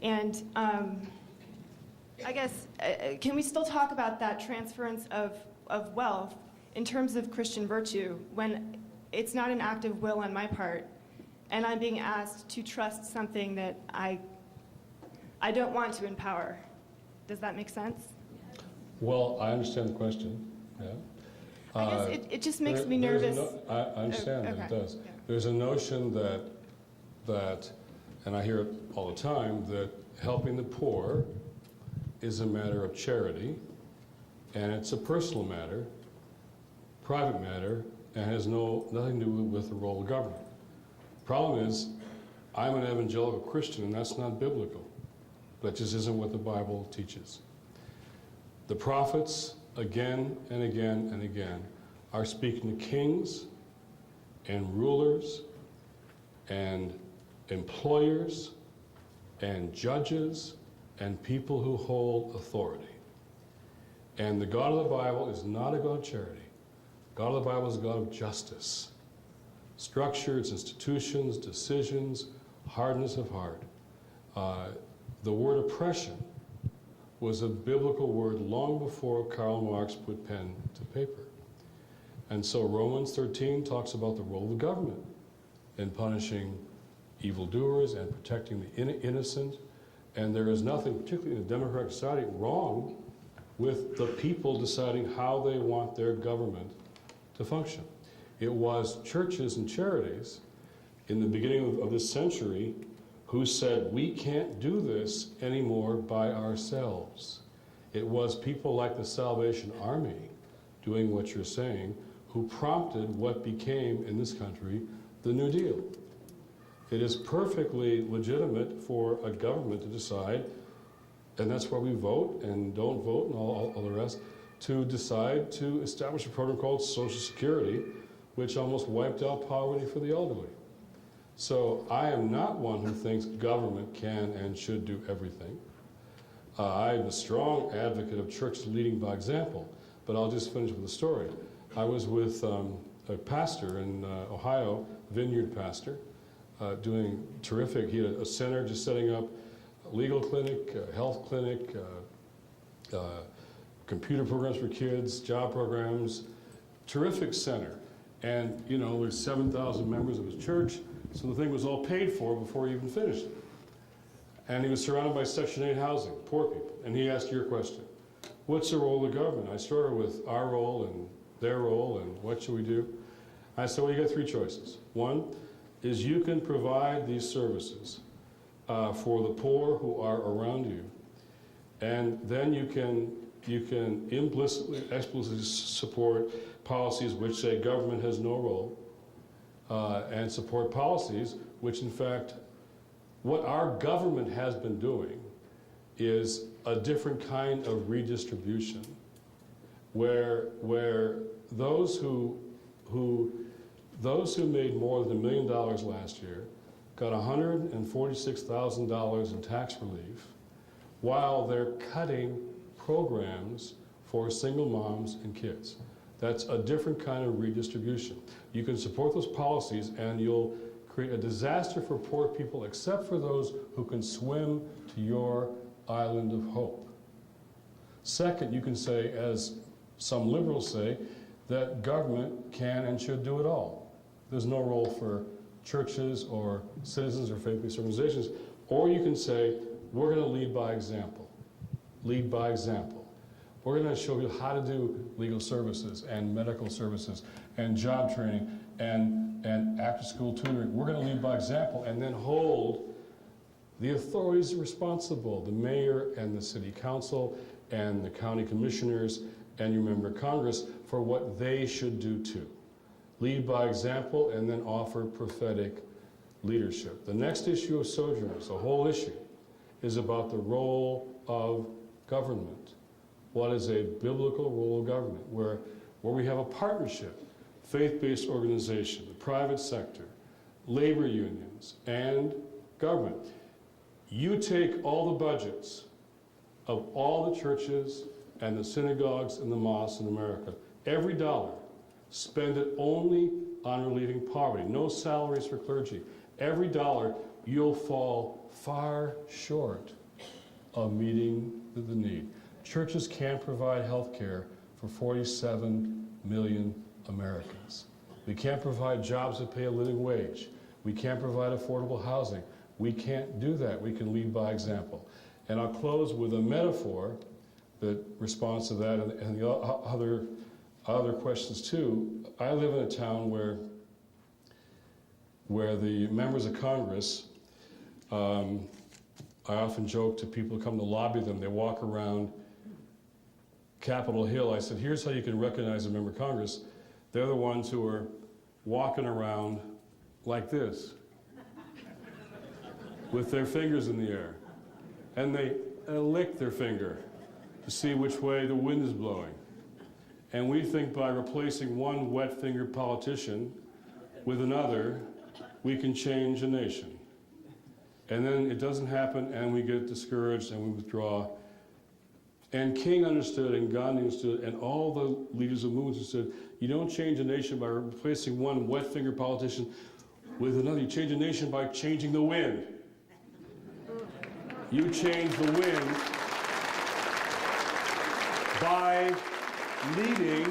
And I guess, can we still talk about that transference of wealth in terms of Christian virtue when it's not an act of will on my part, and I'm being asked to trust something that I don't want to empower? Does that make sense? Well, I understand the question. Yeah. I guess it just makes me nervous. I understand that it does. Yeah. There's a notion that, and I hear it all the time, that helping the poor is a matter of charity, and it's a personal matter, private matter, and has nothing to do with the role of government. Problem is, I'm an evangelical Christian, and that's not biblical. That just isn't what the Bible teaches. The prophets, again and again and again, are speaking to kings and rulers and employers and judges and people who hold authority. And the God of the Bible is not a God of charity. God of the Bible is a God of justice. Structures, institutions, decisions, hardness of heart. The word oppression was a biblical word long before Karl Marx put pen to paper. And so Romans 13 talks about the role of the government in punishing evildoers and protecting the innocent. And there is nothing, particularly in a democratic society, wrong with the people deciding how they want their government to function. It was churches and charities in the beginning of this century who said, we can't do this anymore by ourselves. It was people like the Salvation Army doing what you're saying who prompted what became, in this country, the New Deal. It is perfectly legitimate for a government to decide, and that's why we vote and don't vote and all the rest, to decide to establish a program called Social Security, which almost wiped out poverty for the elderly. So I am not one who thinks government can and should do everything. I'm a strong advocate of churches leading by example, but I'll just finish with a story. I was with a pastor in Ohio, vineyard pastor, doing terrific. He had a center just setting up a legal clinic, a health clinic, computer programs for kids, job programs, terrific center. And, you know, there's 7,000 members of his church, so the thing was all paid for before he even finished it. And he was surrounded by Section 8 housing, poor people. And he asked your question, what's the role of the government? I started with our role and their role and what should we do? I said, well, you got three choices. One is you can provide these services for the poor who are around you. And then you can implicitly, explicitly support policies which say government has no role, and support policies which, in fact, what our government has been doing is a different kind of redistribution, where those who made more than $1 million last year got $146,000 in tax relief, while they're cutting programs for single moms and kids. That's a different kind of redistribution. You can support those policies and you'll create a disaster for poor people except for those who can swim to your island of hope. Second, you can say, as some liberals say, that government can and should do it all. There's no role for churches or citizens or faith-based organizations. Or you can say, we're going to lead by example. Lead by example. We're going to show you how to do legal services and medical services and job training and after-school tutoring. We're going to lead by example and then hold the authorities responsible, the mayor and the city council and the county commissioners and your member of Congress, for what they should do too. Lead by example and then offer prophetic leadership. The next issue of Sojourners, the whole issue, is about the role of government. What is a biblical role of government? Where we have a partnership, faith-based organization, the private sector, labor unions, and government. You take all the budgets of all the churches and the synagogues and the mosques in America, every dollar, spend it only on relieving poverty, no salaries for clergy. Every dollar, you'll fall far short of meeting the need. Churches can't provide health care for 47 million Americans. We can't provide jobs that pay a living wage. We can't provide affordable housing. We can't do that. We can lead by example. And I'll close with a metaphor that responds to that and the other questions too. I live in a town where the members of Congress, I often joke to people who come to lobby them, they walk around Capitol Hill. I said, here's how you can recognize a member of Congress. They're the ones who are walking around like this, with their fingers in the air. And they lick their finger to see which way the wind is blowing. And we think by replacing one wet-fingered politician with another, we can change a nation. And then it doesn't happen, and we get discouraged, and we withdraw. And King understood, and Gandhi understood, and all the leaders of movements understood, you don't change a nation by replacing one wet-fingered politician with another. You change a nation by changing the wind. You change the wind by leading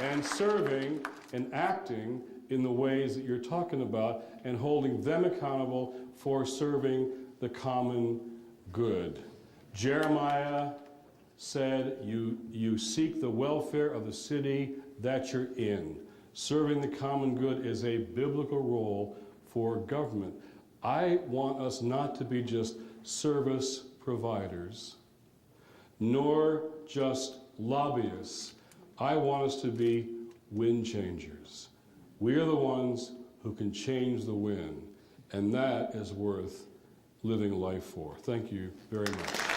and serving and acting in the ways that you're talking about and holding them accountable for serving the common good. Jeremiah said you seek the welfare of the city that you're in. Serving the common good is a biblical role for government. I want us not to be just service providers, nor just lobbyists. I want us to be wind changers. We are the ones who can change the wind, and that is worth living life for. Thank you very much.